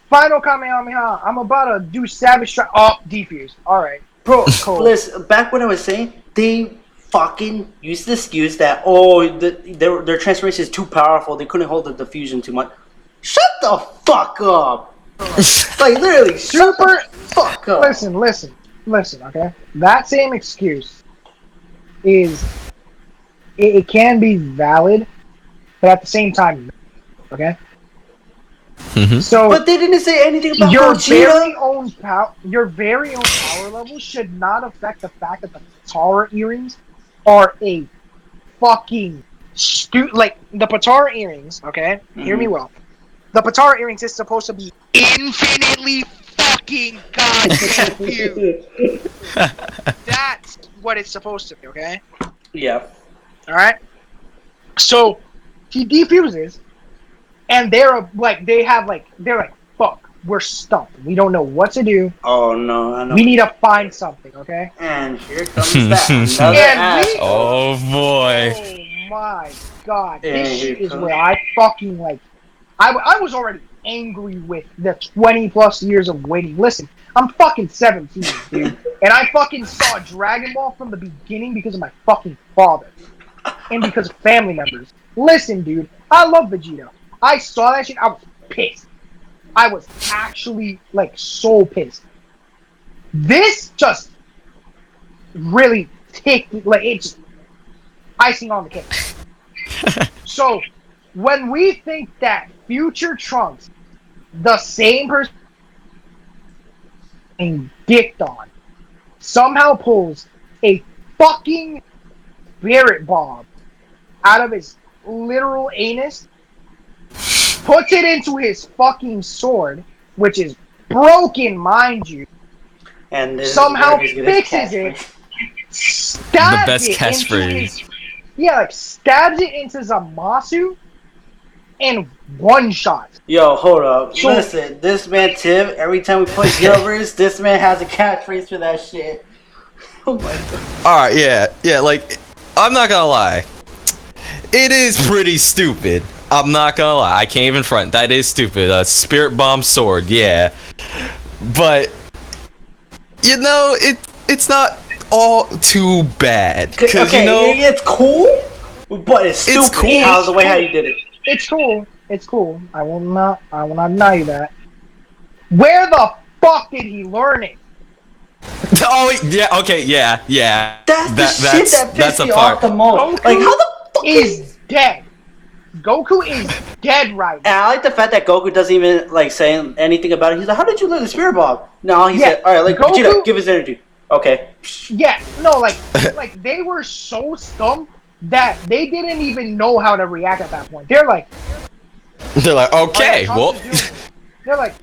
final Kamehameha. I'm about to do Savage Strike. Oh, defuse. All right, Bro, cool. listen, back when I was saying, they fucking used the excuse that, their transformation is too powerful, they couldn't hold the diffusion too much. Shut the fuck up! Literally, shut the fuck up! Listen, okay? That same excuse is, it can be valid, but at the same time, okay? So, But they didn't say anything about your Gogeta. your very own power level should not affect the fact that the Potara earrings are a fucking the Potara earrings, okay? Hear me well. The Potara earrings is supposed to be infinitely fucking goddamn huge. That's what it's supposed to be, okay? Yeah. Alright? So, he defuses, and they're like, fuck, we're stumped. We don't know what to do. Oh no, I know. We need to find something, okay? And here comes that. Another ass. Oh boy. Oh my god. And This here shit is comes- where I fucking I was already angry with the 20 plus years of waiting. Listen, I'm fucking 17, dude. And I fucking saw Dragon Ball from the beginning because of my fucking father. And because of family members. Listen, dude, I love Vegeta. I saw that shit, I was pissed. I was actually, so pissed. This just really ticked, icing on the cake. So, when we think that future Trunks, the same person being dicked on, somehow pulls a fucking spirit bomb out of his literal anus, puts it into his fucking sword, which is broken, mind you, And this somehow is where he's gonna fixes it, catch stabs The best it into catchphrase. his, stabs it into Zamasu, and one shot. Yo, hold up. So- Listen, this man Tim, every time we play Guildverse, this man has a catchphrase for that shit. Oh my god. Alright, yeah, like, I'm not gonna lie. It is pretty stupid. I'm not gonna lie. I can't even front. That is stupid. A spirit bomb sword, yeah. But, you know, it's not all too bad. Cause, Okay, you know, it's cool, but it's stupid. It's cool. How's the way how you did it? It's cool. It's cool. I will not deny you that. Where the fuck did he learn it? oh, yeah, okay, yeah. That's the shit that that's pissed a me part. off the most. Goku Like, how the fuck is dead. Goku is dead right And now. I like the fact that Goku doesn't even like say anything about it. He's like, "How did you learn the spirit bomb?" No, he Yeah, said, "All right, like Goku- Vegeta, give his energy." Okay. Yeah, no, like they were so stumped that they didn't even know how to react at that point. They're like, They're like, okay, "Alright, well, Trunks is doing it." They're like,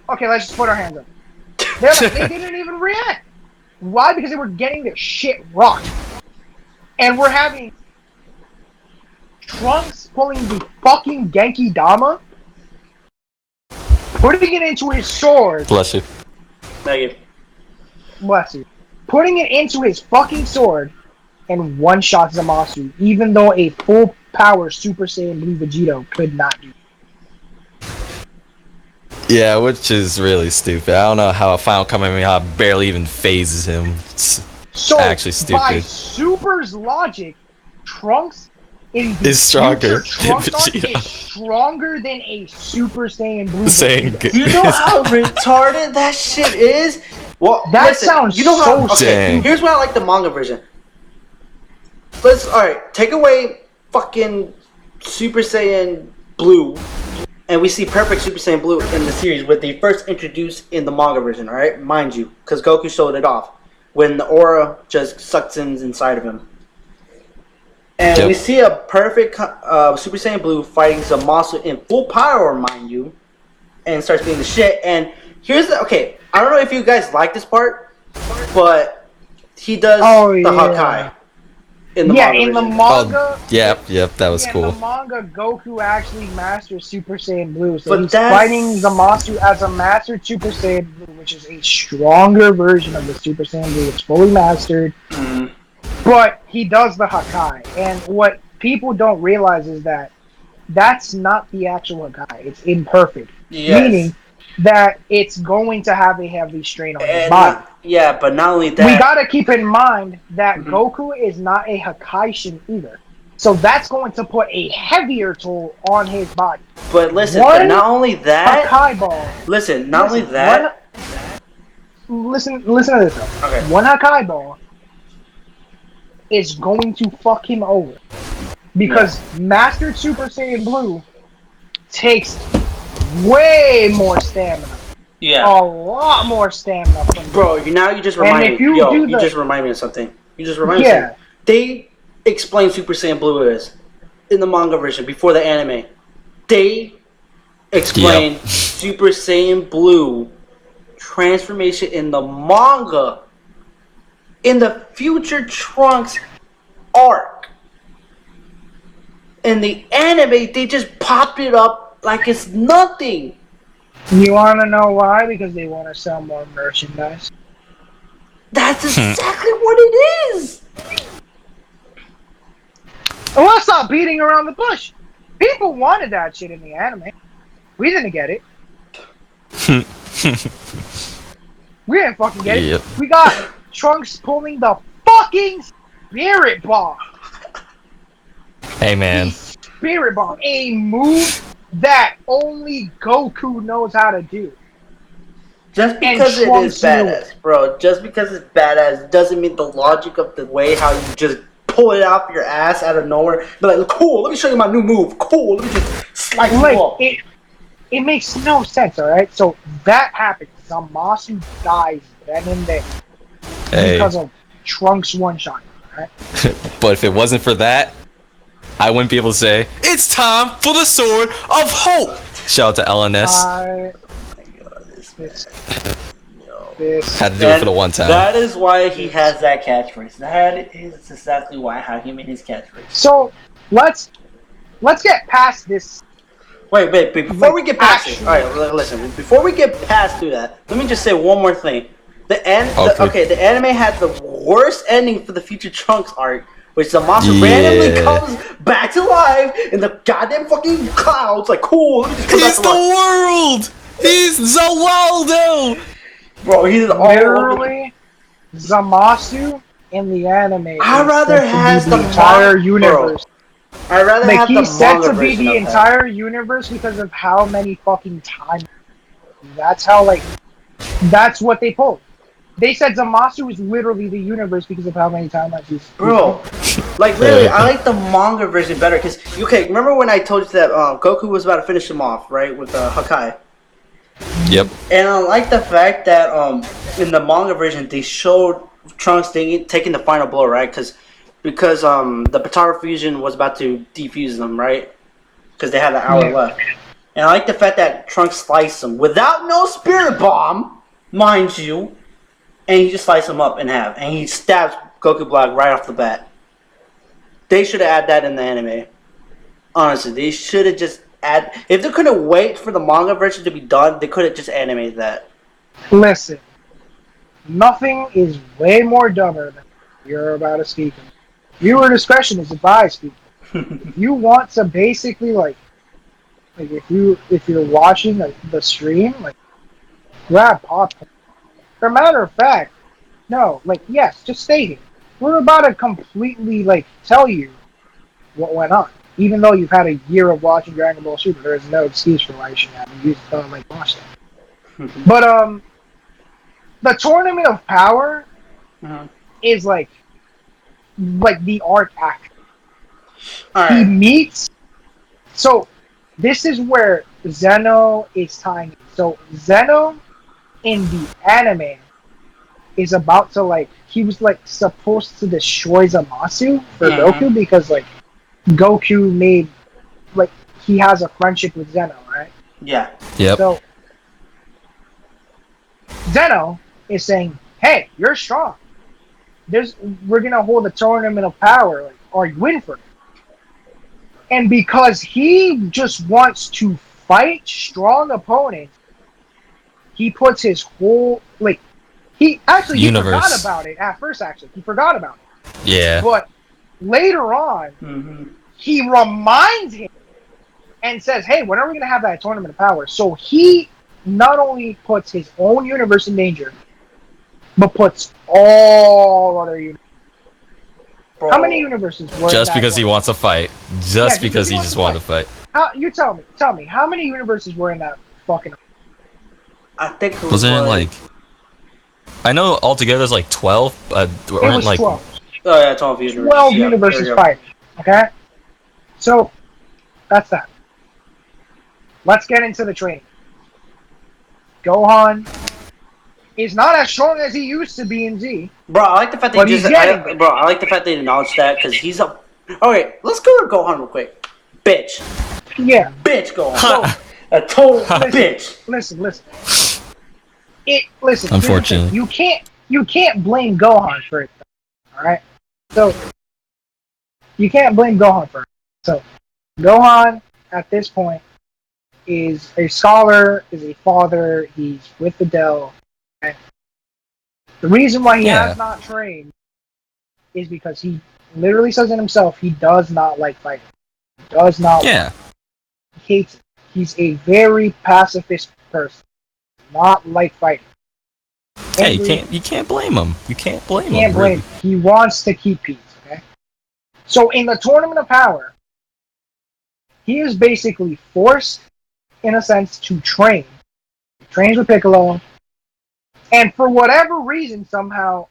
okay, let's just put our hands up. They're like, they didn't even react. Why? Because they were getting their shit rocked. And we're having Trunks pulling the fucking Genki Dama, putting it into his sword, bless you. Megan. bless you, putting it into his fucking sword, and one-shot Zamasu, even though a full power Super Saiyan Blue Vegito could not do. Yeah, which is really stupid. I don't know how a final Kamehameha barely even phases him. It's So, actually by stupid. Super's logic, Trunks in the Is stronger future Trunks than arc Vegeta. is stronger than a Super Saiyan Blue Saying Vegeta. You know how retarded that shit is? Well, That listen, sounds you know how, so okay, Dang. here's why I like the manga version. Alright, take away fucking Super Saiyan Blue, and we see perfect Super Saiyan Blue in the series when they first introduced in the manga version, alright? Mind you, because Goku showed it off. When the aura just sucks in inside of him. And Yep. we see a perfect Super Saiyan Blue fighting Zamasu in full power, mind you, and starts being the shit. And here's the okay. I don't know if you guys like this part, but he does Oh, the yeah. Hakai in the Yeah, manga in the version. manga, Yep, that was in cool. the manga, Goku actually masters Super Saiyan Blue, so But he's that's- fighting Zamasu as a mastered Super Saiyan Blue, which is a stronger version of the Super Saiyan Blue. It's fully mastered, Mhm. but he does the Hakai, and what people don't realize is that that's not the actual Hakai. It's imperfect, Yes. meaning that it's going to have a heavy strain on his And body. yeah, but not only that, We gotta keep in mind that Mhm. Goku is not a Hakaishin either. So that's going to put a heavier toll on his body. but listen, one but not only that, Hakai ball. listen, not only Listen, that, listen to this though. okay. One Hakai ball is going to fuck him over. Because Master Super Saiyan Blue takes way more stamina. Yeah. A lot more stamina from Bro, you just And remind if me. you Yo, do you the- just remind me of something. You just remind me of Yeah. something. They explain Super Saiyan Blue is in the manga version before the anime. They explain Yep. Super Saiyan Blue transformation in the manga in the future Trunks arc. In the anime, they just popped it up like it's nothing. You wanna know why? Because they wanna sell more merchandise. That's exactly what it is. Oh, let's stop beating around the bush. People wanted that shit in the anime. We didn't get it. We didn't fucking get Yep. it. We got Trunks pulling the fucking Spirit Bomb. Hey, man. Spirit Bomb. A move that only Goku knows how to do. Just And because it Trunks is badass, bro. Just because it's badass doesn't mean the logic of the way how you just pull it off your ass out of nowhere. Be like, cool, let me show you my new move. Cool, let me just slice you up. It makes no sense, alright? So that happens. Zamasu dies then and there because of Trunks one-shot, alright? But if it wasn't for that, I wouldn't be able to say, it's time for the Sword of Hope! Shout out to LNS. Had to do it for the one time. That is why he has that catchphrase. That is exactly how he made his catchphrase. So, let's get past this. Wait, before we get past it, alright, listen, before we get past through that, let me just say one more thing. The anime had the worst ending for the Future Trunks arc, which the monster randomly comes back to life in the goddamn fucking clouds, like, cool, let me just come He's the world! He's Zawaldo! Bro, he's literally Zamasu in the anime. I'd rather have the entire universe. I'd rather have the he's set to be version the of entire universe because of how many fucking times. That's how, like, that's what they pulled. They said Zamasu is literally the universe because of how many times he's. Bro, like, literally, I like the manga version better because, okay, remember when I told you that Goku was about to finish him off, right, with Hakai? Yep. And I like the fact that in the manga version they showed Trunks taking the final blow, right? Because the Potara fusion was about to defuse them, right? Because they had an hour left. And I like the fact that Trunks sliced him without no spirit bomb, mind you, and he just sliced him up in half, and he stabs Goku Black right off the bat. They should have added that in the anime. Honestly, they should have just if they couldn't wait for the manga version to be done, they could have just animated that. Listen, nothing is way more dumber than you're about to speak. Viewer discretion is advised, people. If you want to basically like if you're watching the stream, like, grab popcorn. For a matter of fact, no, like, yes, just stay here. We're about to completely like tell you what went on. Even though you've had a year of watching Dragon Ball Super, there is no excuse for why you shouldn't have used like watch that. But the Tournament of Power is like the arc act. He meets. So this is where Zeno is tying. So Zeno in the anime is about to like he was like supposed to destroy Zamasu for Goku because like Goku made like he has a friendship with Zeno, right? Yeah. Yep. So Zeno is saying, "Hey, you're strong. We're gonna hold a tournament of power. Like, are you in for it?" And because he just wants to fight strong opponents, he puts his whole he forgot about it at first. Actually, he forgot about it. Yeah. But later on, he reminds him and says, "Hey, when are we going to have that tournament of power?" So he not only puts his own universe in danger, but puts all other universes. How many universes were just because he wants to fight? Just because he just wanted to fight. You tell me, how many universes were in that fucking? I think it wasn't it like? I know altogether there's like 12. It was like 12. Oh yeah, 12 universes. 12 universes fighting. Okay, so that's that. Let's get into the training. Gohan is not as strong as he used to be in Z. Bro, I like the fact that I like the fact they acknowledge that because he's a. Okay, let's go to Gohan real quick. Bitch. Yeah. Bitch, Gohan. A total bitch. Listen. Unfortunately, you can't blame Gohan for it. All right. So you can't blame Gohan for it. So Gohan at this point is a scholar, is a father. He's with the Dell. Okay? The reason why he has not trained is because he literally says it himself. He does not like fighting. He does not. Yeah. He hates it. He's a very pacifist person. Not like fighting. Hey, you can't blame him. You can't blame him. Can't blame him. He wants to keep peace. Okay. So in the Tournament of Power, he is basically forced, in a sense, to train. He trains with Piccolo, and for whatever reason, somehow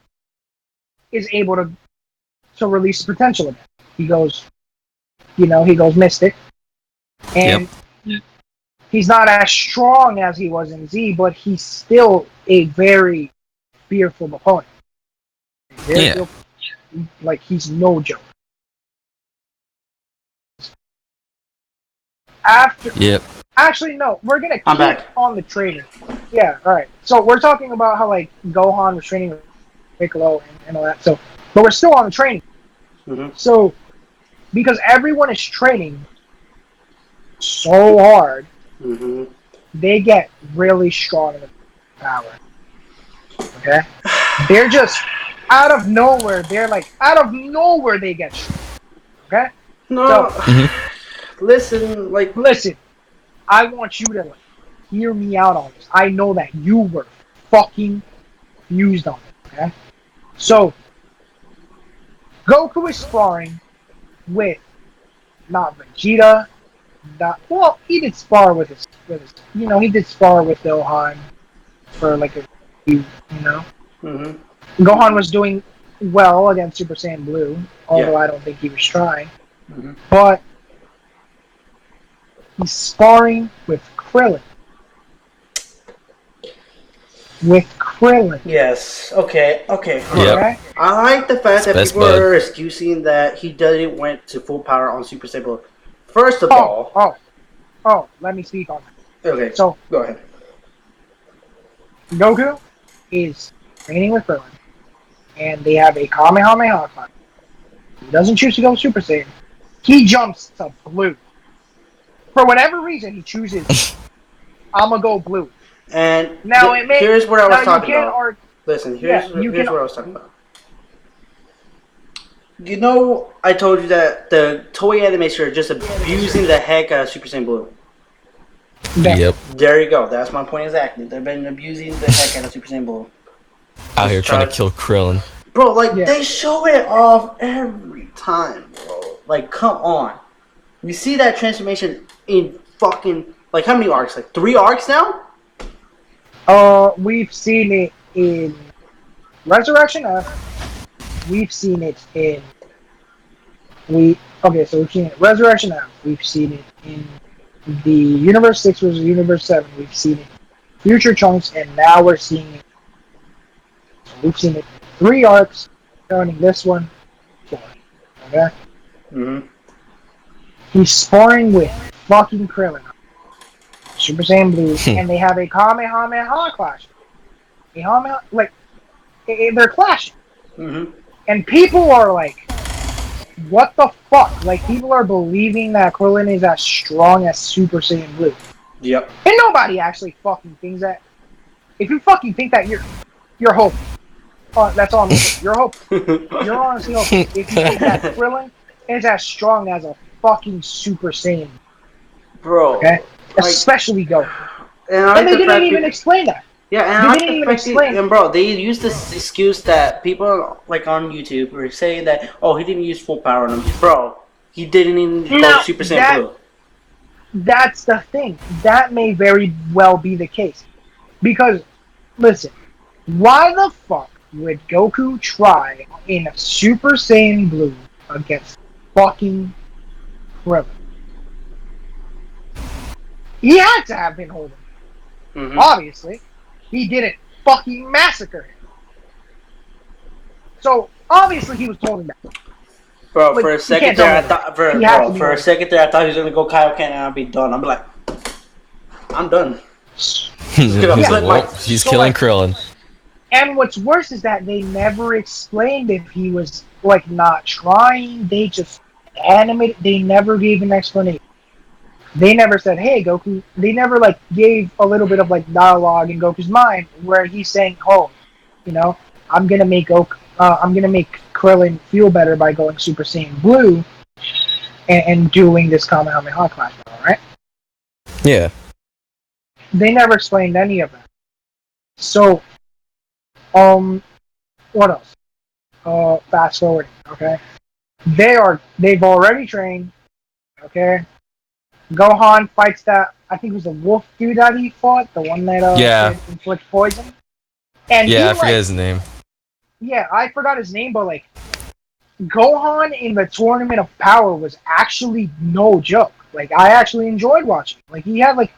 is able to to release his potential again. He goes, he goes Mystic, and he's not as strong as he was in Z, but he's still a very fearful opponent. Like, he's no joke. Actually, no, we're gonna keep on the training. Yeah, all right. So we're talking about how like Gohan was training with Piccolo and all that. So, but we're still on the training. Mm-hmm. So, because everyone is training so hard, they get really strong in the power. Okay, they're just out of nowhere. Out of nowhere they get strong. Okay. No. So, listen. I want you to hear me out on this. I know that you were fucking confused on it, okay? So, Goku is sparring with not Vegeta, he did spar with his he did spar with Gohan for like a few, Gohan was doing well against Super Saiyan Blue, although I don't think he was trying. But he's sparring with Krillin. Yes. Okay. Yep. I like the fact that people are excusing that he didn't went to full power on Super Saiyan Blue. First of all. Let me speak on that. Okay. So go ahead. Goku is training with Krillin, and they have a Kamehameha class. He doesn't choose to go Super Saiyan. He jumps to Blue. For whatever reason, he chooses, I'm gonna go Blue. And now here's what I was talking about. Listen, here's what I was talking about. I told you that the Toei animation are just abusing the heck out of Super Saiyan Blue. Yep. There you go. That's my point exactly. They've been abusing the heck out of Super Saiyan Blue. Out here trying to kill Krillin. Bro, they show it off every time, bro. Like, come on. You see that transformation in fucking, how many arcs? 3 arcs now? We've seen it in Resurrection F. We've seen it in we've seen it in Resurrection F. We've seen it in the Universe 6 versus Universe 7. We've seen it in Future Chunks, and now we're seeing it. So we've seen it in 3 arcs, counting this one, 4. Okay? He's sparring with fucking Krillin. Super Saiyan Blue, and they have a Kamehameha clash. They're clashing. And people are like, what the fuck? People are believing that Krillin is as strong as Super Saiyan Blue. Yep. And nobody actually fucking thinks that. If you fucking think that, you're hoping. That's all I'm saying. You're hoping. You're honestly hoping. If you think that Krillin is as strong as a fucking Super Saiyan. Bro. Okay? Especially Goku. And they didn't even explain that. Yeah, and they didn't even explain. And bro, they used this excuse that people on YouTube were saying that, he didn't use full power on him. Bro, he didn't even go Super Saiyan Blue. That's the thing. That may very well be the case. Because, listen, why the fuck would Goku try in a Super Saiyan Blue against fucking Krillin? He had to have been holding. Obviously. He didn't fucking massacre him. So, obviously he was holding back. Bro, for a second there, I thought he was gonna go Kaioken and I'd be done. I'm like, I'm done. He's killing Krillin. And what's worse is that they never explained if he was not trying. They just animated. They never gave an explanation. They never said, "Hey, Goku." They never gave a little bit of dialogue in Goku's mind where he's saying, I'm gonna make Krillin feel better by going Super Saiyan Blue and doing this Kamehameha clash, right?" Yeah. They never explained any of that. So, what else? Fast forwarding, okay? They've already trained, okay? Gohan fights that, I think it was a wolf dude that he fought, the one that inflicts poison. And I forget his name. Yeah, I forgot his name, but Gohan in the Tournament of Power was actually no joke. Like I actually enjoyed watching. Like he had like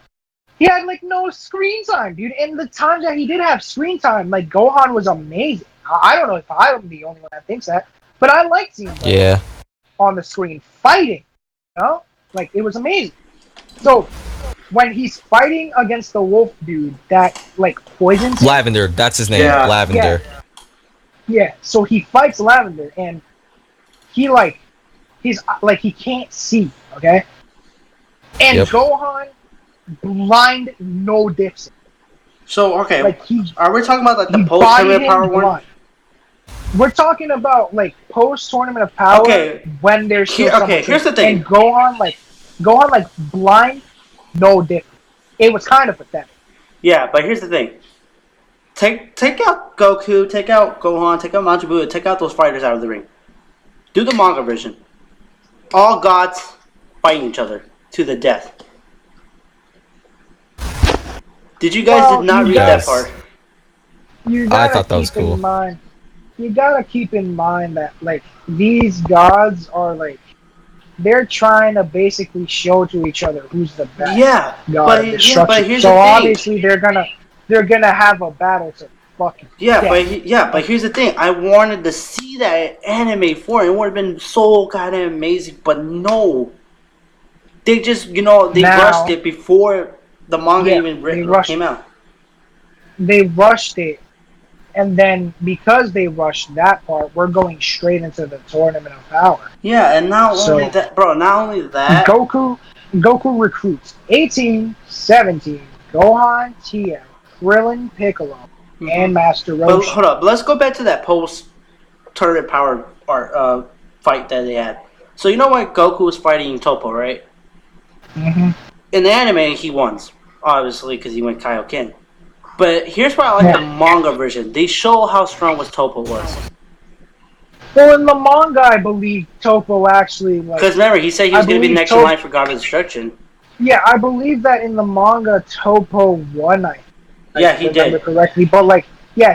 no screen time, dude. And the times that he did have screen time, like Gohan was amazing. I don't know if I'm the only one that thinks that, but I liked seeing Gohan Yeah. on the screen fighting. You know, like it was amazing. So when he's fighting against the wolf dude that like poisons him, Lavender, that's his name. Yeah. Lavender. yeah. So he fights Lavender, and he like he can't see. Okay, and Yep. Gohan blind no dips. So okay, Like he are we talking about like the he post bodied tournament him power one? blind. We're talking about like post Tournament of Power Okay. when there's still Okay, someone here's the thing. and Gohan like blind, no diff. It was kind of pathetic. Yeah, but here's the thing. Take out Goku, take out Gohan, take out Majin Buu, take out those fighters out of the ring. Do the manga version. All gods fighting each other to the death. Did you guys Well, did not you read that guys- part? You I gotta thought that was keep in cool. mind. You gotta keep in mind that like these gods are like they're trying to basically show to each other who's the best Yeah, god but of yeah, destruction. but here's So the thing. obviously they're gonna have a battle to fucking Yeah, death. but here's the thing. I wanted to see that anime for it. It would have been so kind of amazing, but no. They just, they Now- rushed it before the manga Yeah, even they rushed came out. They rushed it, and then because they rushed that part, we're going straight into the Tournament of Power. Yeah, and not So- only that, bro. Not only that. Goku recruits 18, 17, Gohan, Tien, Krillin, Piccolo, and Master But Roshi. hold up, let's go back to that post tournament power fight that they had. So you know what Goku was fighting Toppo, right? Mm-hmm. In the anime, he won, obviously, because he went Kaioken. But here's why I like the manga version. They show how strong was Toppo was. Well, in the manga, I believe Toppo actually Because remember, he said he was I going to be believe next in Toppo- line for God of Destruction. Yeah, I believe that in the manga, Toppo won. I Yeah, he remember did. correctly, but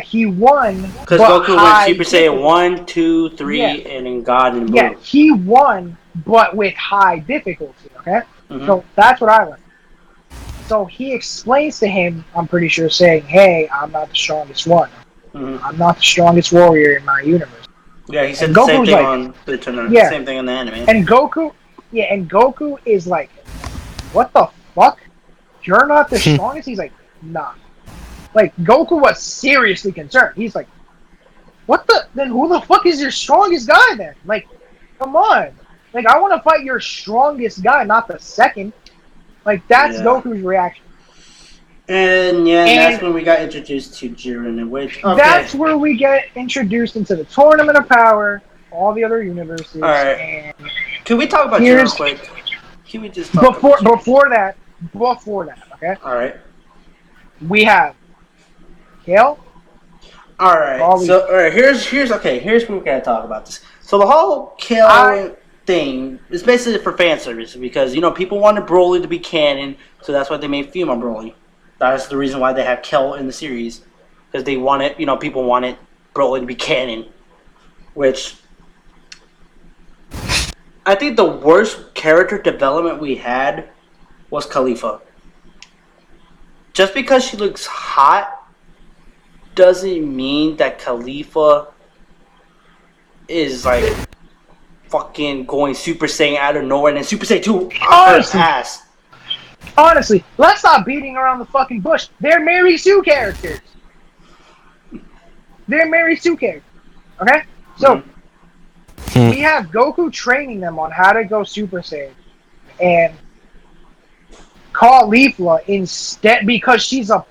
he won. Because but Goku high went Super Saiyan difficulty. 1, 2, 3, Yeah. and then God and Blue. Yeah, he won, but with high difficulty. Okay, Mhm. so that's what I learned. So he explains to him, I'm pretty sure, saying, "Hey, I'm not the strongest one. Mhm. I'm not the strongest warrior in my universe." Yeah, he said And the same Goku's thing like- on the tournament. Yeah. Same thing in the anime. And Goku is like, "What the fuck? You're not the strongest?" He's like, "Nah." Like Goku was seriously concerned. He's like, "What the? Then who the fuck is your strongest guy then? Like, come on. Like I want to fight your strongest guy, not the second." Like that's Yeah. Goku's reaction. And And- that's when we got introduced to Jiren, in which That's where we get introduced into the Tournament of Power, all the other universes, Alright. and Can we talk about Jiren real quick? Can we just talk about Jiren? before that, okay, Alright. we have Kale. Alright. Always. So here's where we gotta talk about this. So the whole kill I- thing is basically for fan service because people wanted Broly to be canon, so that's why they made female Broly. That's the reason why they have Kel in the series. Because they wanted, people wanted Broly to be canon. Which I think the worst character development we had was Khalifa. Just because she looks hot doesn't mean that Khalifa is like fucking going Super Saiyan out of nowhere and then Super Saiyan 2 off her Honestly. ass. Honestly, let's stop beating around the fucking bush. They're Mary Sue characters. Okay? So, we have Goku training them on how to go Super Saiyan. And Caulifla instead, because she's a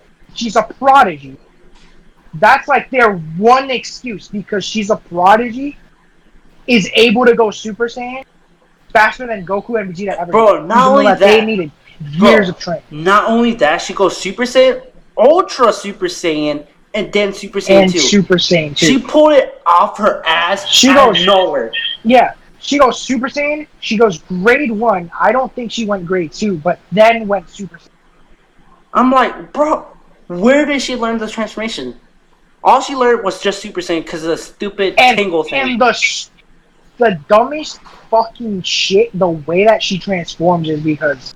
prodigy. That's like their one excuse, because she's a prodigy, is able to go Super Saiyan faster than Goku and Vegeta ever Bro, did. not Even though only they that- needed Bro, years of training. Not only that, she goes Super Saiyan, Ultra Super Saiyan, and then Super Saiyan And 2. Super Saiyan 2. She pulled it off her ass She out goes- of nowhere. Yeah, she goes Super Saiyan. She goes grade 1. I don't think she went grade 2, but then went Super Saiyan. I'm like, bro, where did she learn the transformation? All she learned was just Super Saiyan because of the stupid tingle thing. the dumbest fucking shit. The way that she transforms is because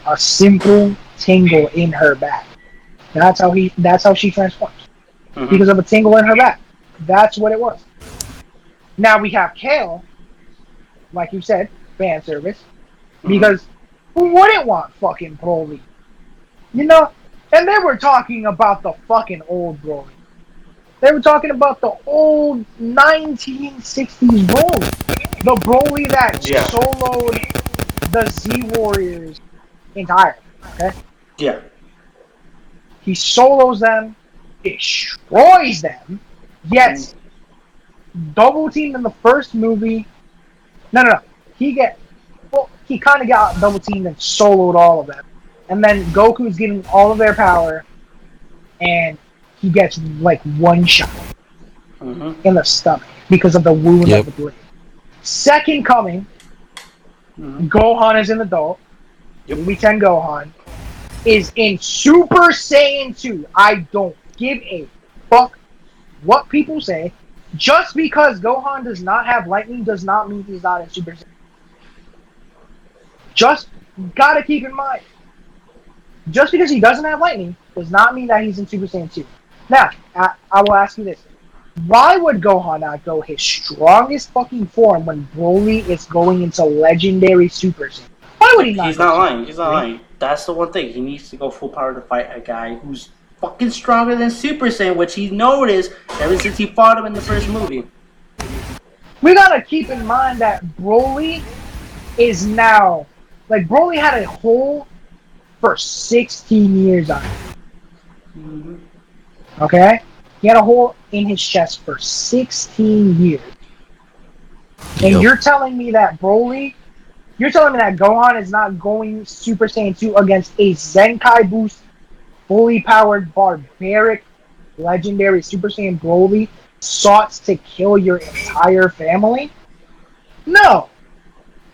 a simple tingle in her back. That's how she transforms. Mhm. Because of a tingle in her back. That's what it was. Now we have Kale, like you said, fan service. Because who wouldn't want fucking Broly? You know? And they were talking about the fucking old Broly. They were talking about the old 1960s Broly. The Broly that Yeah. soloed the Z Warriors entirely. Okay? Yeah. He solos them, destroys them, gets double teamed in the first movie. No. He kind of got double teamed and soloed all of them. And then Goku's getting all of their power, and he gets like one shot in the stomach because of the wound of the blade. Second coming, Gohan is an adult. Movie 10 Gohan is in Super Saiyan 2. I don't give a fuck what people say. Just because Gohan does not have lightning does not mean he's not in Super Saiyan. Just gotta keep in mind. Just because he doesn't have lightning does not mean that he's in Super Saiyan 2. Now, I will ask you this. Why would Gohan not go his strongest fucking form when Broly is going into legendary Super Saiyan? Why would he not? He's not lying. He's not lying. That's the one thing. He needs to go full power to fight a guy who's fucking stronger than Super Saiyan, which he noticed ever since he fought him in the first movie. We gotta keep in mind that Broly is now... Like, Broly had a hole for 16 years on him. Okay? He had a hole in his chest for 16 years. And you're telling me that Broly... You're telling me that Gohan is not going Super Saiyan 2 against a Zenkai Boost, fully powered, barbaric, legendary Super Saiyan Broly sought to kill your entire family? No!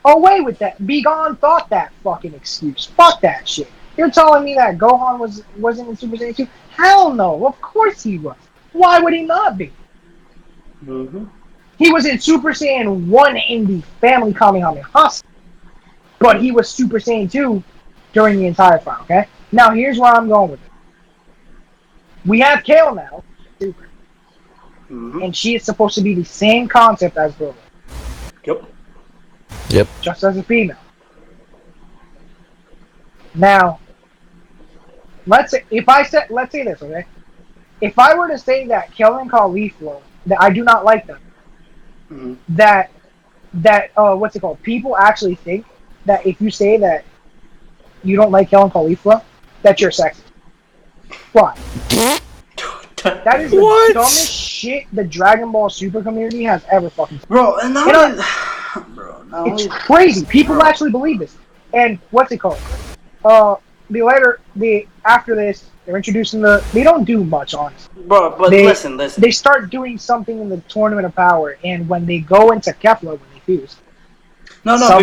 Away with that. Be gone thought that fucking excuse. Fuck that shit. You're telling me that Gohan wasn't in Super Saiyan 2? Hell no. Of course he was. Why would he not be? He was in Super Saiyan 1 in the Family Kamehameha. But he was Super Saiyan 2 during the entire fight, okay? Now, here's where I'm going with it. We have Kale now, Super. And she is supposed to be the same concept as Broly. Yep. Just as a female. Now, let's say this, okay? If I were to say that Kale and Caulifla, that I do not like them, that what's it called? People actually think that if you say that you don't like Kale and Caulifla, that you're sexist. Why? That is the dumbest shit the Dragon Ball Super community has ever fucking seen. Bro, and it's crazy. People actually believe this. And what's it called? After this, they're introducing they don't do much, honestly. Bro, but listen. They start doing something in the Tournament of Power, and when they go into Kefla, when they fuse. Before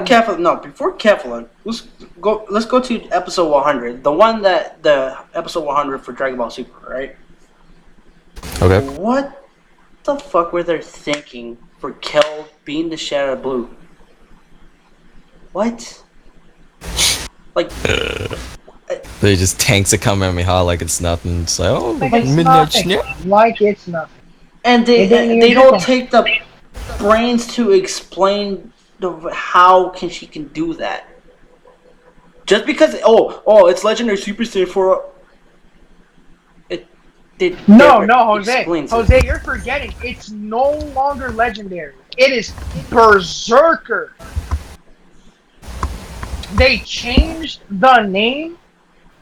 Kefla, let's go to episode 100. The episode 100 for Dragon Ball Super, right? Okay. What the fuck were they thinking for Kel being the Shadow Blue? What? Like... They just tanks a Kamehameha like it's nothing. It's like, oh, like it's nothing. And they don't take the brains to explain how she can do that. Just because it's legendary Super Saiyan 4. Jose, you're forgetting. It's no longer legendary. It is Berserker. They changed the name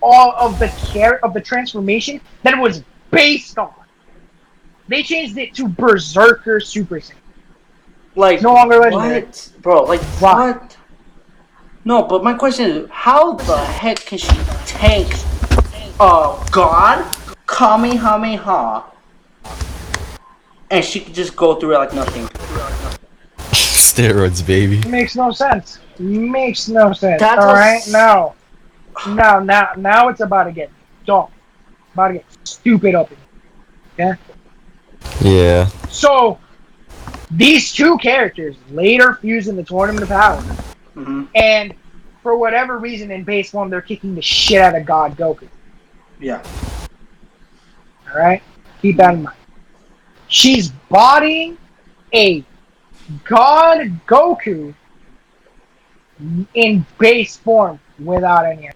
of the transformation that it was based on. They changed it to Berserker Super Saiyan. Like, it's no longer legendary. What? Bro, like, what? No, but my question is, how the heck can she tank God, Kamehameha, and she can just go through it like nothing? Steroids, baby. Makes no sense. Alright? Now it's about to get dumb. About to get stupid up in here. Okay? Yeah. So, These two characters later fuse in the Tournament of Power, Mm-hmm. and for whatever reason in base form, they're kicking the shit out of God Goku. Yeah. Alright? Keep that in mind. She's bodying a God Goku in base form without any.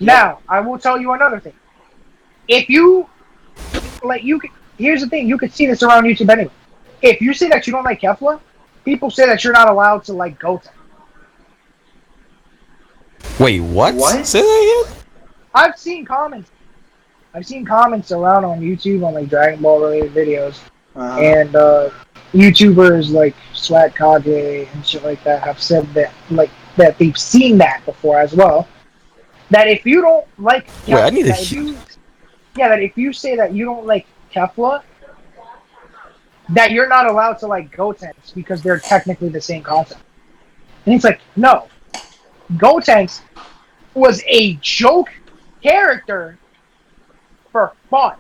Now, I will tell you another thing. If you here's the thing, you could see this around YouTube anyway. If you say that you don't like Kefla, people say that you're not allowed to like Goten. Wait, what? What? Say that again? I've seen comments around on YouTube on like Dragon Ball related videos, and YouTubers like Swag Kage and shit like that have said that they've seen that before as well. That if you don't like Kefla, Wait, I need to that if you say that you don't like Kefla, that you're not allowed to like Gotenks because they're technically the same concept. And it's like, no. Gotenks was a joke character for fun.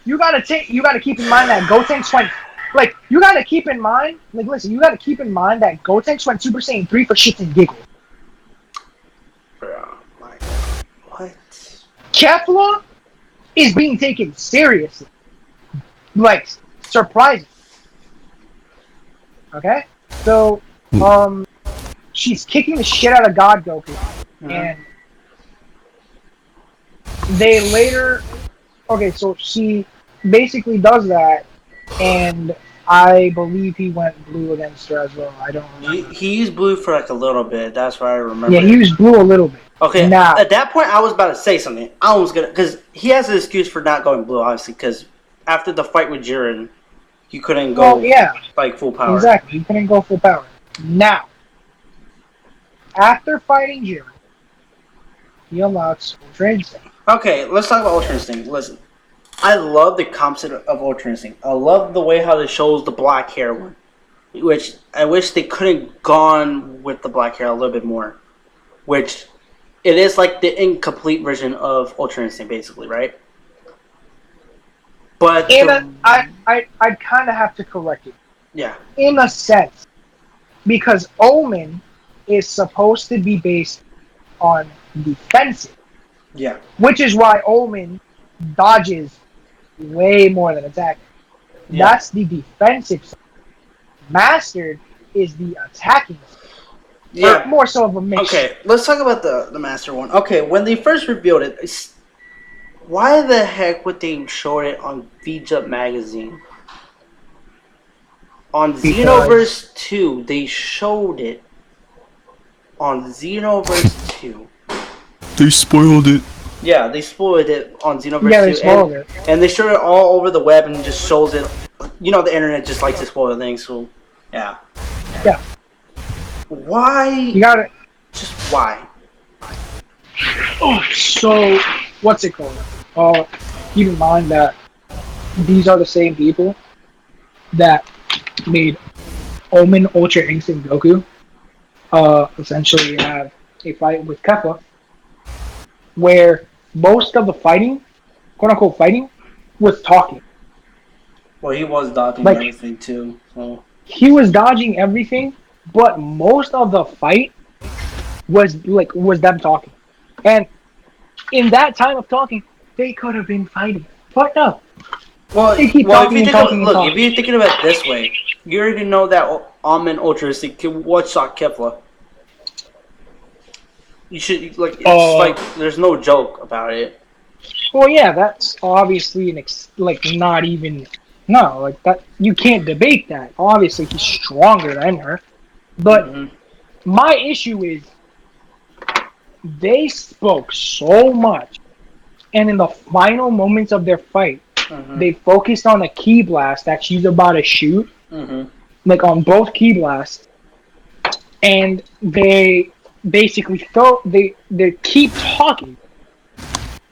You gotta keep in mind that Gotenks went you gotta keep in mind that Gotenks went Super Saiyan 3 for shits and giggles. What? Kefla is being taken seriously. Like, surprising. Okay? So, she's kicking the shit out of God Goku. And they later... Okay, so she basically does that, and I believe he went blue against her as well. I don't remember. He used blue for like a little bit. That's what I remember. Yeah, he used blue a little bit. Okay, now, at that point, I was about to say something. I was gonna... Because he has an excuse for not going blue, obviously, because after the fight with Jiren, he couldn't go like full power. Exactly, he couldn't go full power. Now, after fighting Jiren, he unlocks Ultra Instinct. Okay, let's talk about Ultra Instinct. Listen, I love the concept of Ultra Instinct. I love the way how it shows the black hair one, which I wish they couldn't gone with the black hair a little bit more. Which it is like the incomplete version of Ultra Instinct, basically, right? But I kind of have to correct it. Yeah. In a sense, because Omen is supposed to be based on defensive. Yeah. Which is why Omen dodges way more than attacking. Yeah. That's the defensive side. Mastered is the attacking side. Yeah. Or more so of a mix. Okay, let's talk about the Master one. Okay, when they first revealed it, why the heck would they show it on VJUP magazine? On Xenoverse 2, they showed it. On Xenoverse 2. They spoiled it. Yeah, they spoiled it on Xenoverse 2. Yeah, they spoiled it. And they showed it all over the web and just shows it. You know, the internet just likes to spoil things, so yeah. Yeah. Why? You got it. Just why? Oh, so what's it called? Keep in mind that these are the same people that made Omen Ultra Instinct Goku. Essentially, you have a fight with Kefla, where most of the fighting, quote unquote fighting, was talking. Well, he was dodging everything too. So he was dodging everything, but most of the fight was them talking. And in that time of talking, they could have been fighting, but no. Well, they keep talking and talking and talking. If you're thinking about it this way, you already know that Omen Ultra Instinct can one-shot Kefla. You should it's like there's no joke about it. Well, yeah, that's obviously not even that you can't debate that. Obviously, he's stronger than her, but my issue is they spoke so much, and in the final moments of their fight, they focused on a key blast that she's about to shoot, on both key blasts, and they basically they keep talking,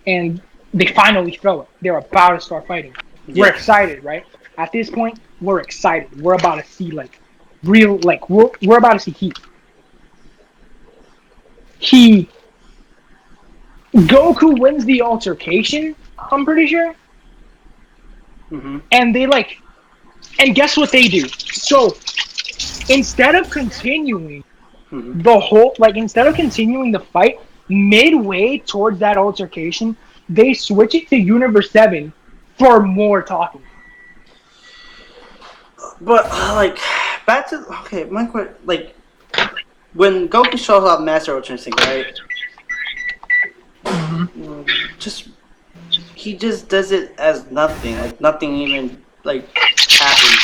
and they finally throw it. They're about to start fighting. Yeah. We're excited, right? At this point, we're excited. We're about to see we're about to see Goku wins the altercation, I'm pretty sure. Mm-hmm. And they like, and guess what they do? So instead of continuing Mm-hmm. instead of continuing the fight midway towards that altercation, they switch it to Universe 7 for more talking. But like, back to my question. Like, when Goku shows off Master Ultra Instinct, right? Just he just does it as nothing. Like nothing even like happens.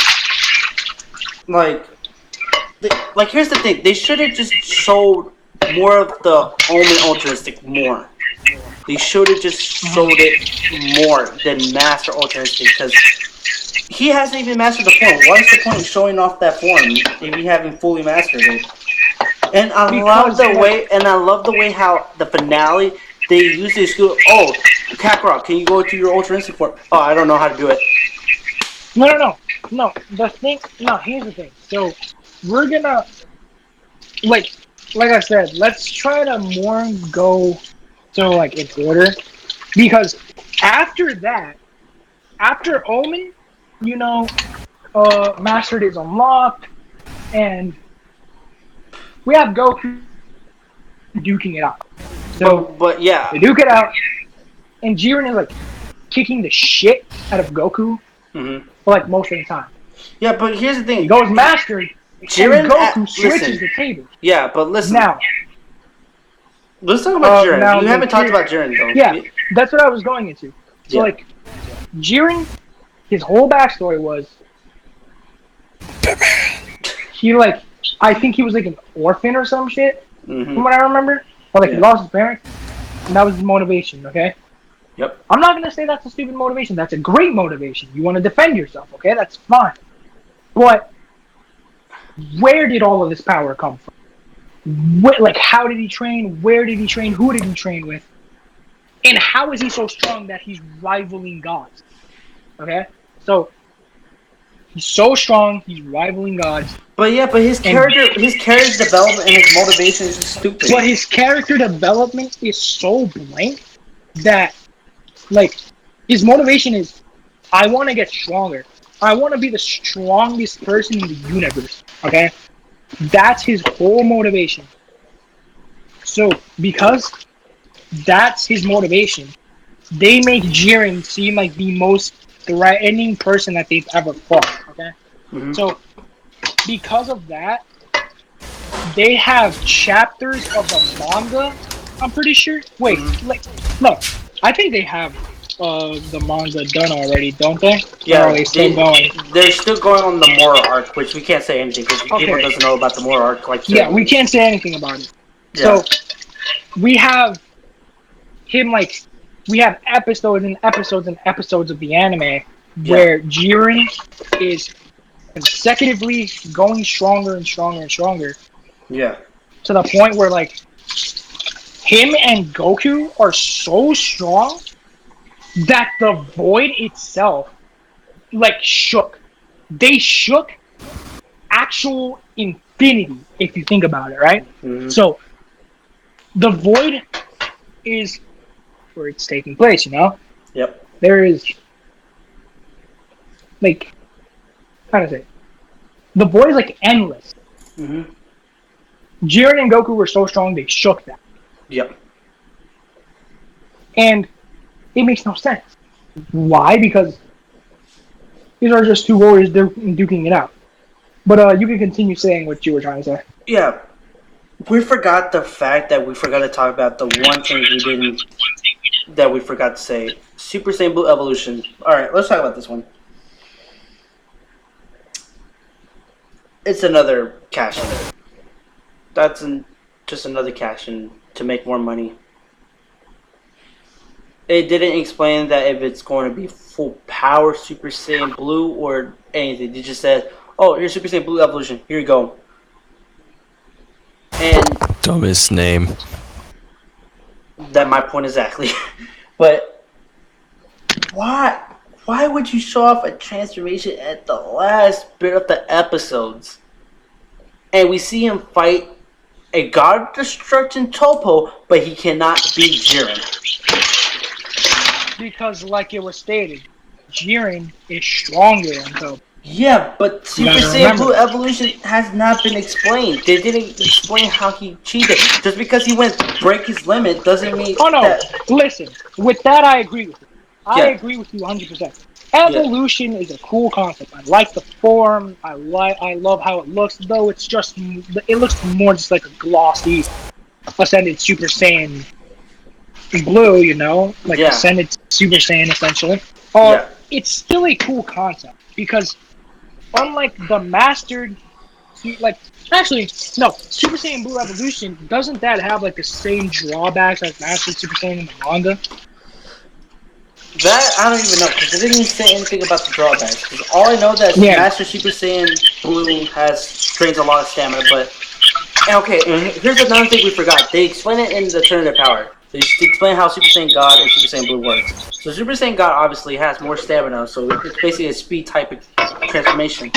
Like here's the thing. They should have just showed more of the Omen Ultra Instinct more. They should have just showed it more than Master Ultra Instinct because he hasn't even mastered the form. What is the point of showing off that form if you haven't fully mastered it? And I love the way how the finale they use this skill. Oh, Kakarot, can you go to your Ultra Instinct form? Oh, I don't know how to do it. No. Here's the thing. So we're gonna like I said, let's try to more go so like in order because after that, after Omen, Mastered is unlocked, and we have Goku duking it out. So But yeah, they duke it out, and Jiren is like kicking the shit out of Goku for like most of the time. yeah. But here's the thing. He goes Mastered, Jiren and Goku switches listen. the table. Yeah, but listen. Now, let's talk about Jiren. now You the haven't talked Jiren- about Jiren though. Yeah, that's what I was going into. So Yeah. like, Jiren, his whole backstory was he like I think he was like an orphan or some shit from what I remember, or like he lost his parents, and that was his motivation. Okay. Yep. I'm not gonna say that's a stupid motivation. That's a great motivation. You want to defend yourself. Okay, that's fine. But where did all of this power come from? Like, how did he train? Where did he train? Who did he train with? And how is he so strong that he's rivaling gods? Okay? So, he's so strong, he's rivaling gods. But his character development and his motivation is just stupid. But his character development is so blank that, like, his motivation is, I want to get stronger. I want to be the strongest person in the universe. Okay? That's his whole motivation. So, because that's his motivation, they make Jiren seem like the most threatening person that they've ever fought. Okay? So, because of that, they have chapters of the manga, I'm pretty sure. Wait, no. I think they have the manga done already, don't they? Yeah, or are they still going? They're still going on the Mora arc, which we can't say anything because people doesn't know about the Mora arc. Like, yeah, we can't say anything about it. Yeah. So we have him like we have episodes and episodes and episodes of the anime where Jiren is consecutively going stronger and stronger and stronger. Yeah. To the point where like him and Goku are so strong that the void itself like shook. They shook actual infinity if you think about it, right? So the void is where it's taking place, Yep. There is like how to say it? The void is like endless. Jiren and Goku were so strong they shook that. Yep. And it makes no sense. Why? Because these are just two warriors duking it out. But you can continue saying what you were trying to say. Yeah. We forgot the fact that we forgot to talk about the one thing we forgot to say. Super Saiyan Blue Evolution. Alright, let's talk about this one. It's another cash-in. That's just another cash-in to make more money. It didn't explain that if it's going to be full power Super Saiyan Blue or anything. They just said, oh, here's Super Saiyan Blue Evolution. Here you go. And Dumbest name. that my point exactly. But why would you show off a transformation at the last bit of the episodes? And we see him fight a God of Destruction Topo, but he cannot beat Jiren. because, like it was stated, Jiren is stronger than Goku. Yeah, but You Super gotta Saiyan remember Blue that. evolution has not been explained. They didn't explain how he cheated. Just because he went break his limit doesn't mean Oh no! that. Listen, with that I agree with you. I Yeah, agree with you 100%. yeah, Evolution is a cool concept. I like the form. I love how it looks. Though it looks more just like a glossy ascended Super Saiyan Blue. You know, like yeah, ascended Super Saiyan essentially. yeah. It's still a cool concept because unlike the mastered, like actually no, Super Saiyan Blue Evolution doesn't that have like the same drawbacks as Mastered Super Saiyan in the manga? That I don't even know because they didn't say anything about the drawbacks. Because all I know that Yeah. Master Super Saiyan Blue drains a lot of stamina. But okay, and here's another thing we forgot. They explain it in the Turn of Their Power. They explain how Super Saiyan God and Super Saiyan Blue works. So Super Saiyan God obviously has more stamina, so it's basically a speed type of transformation.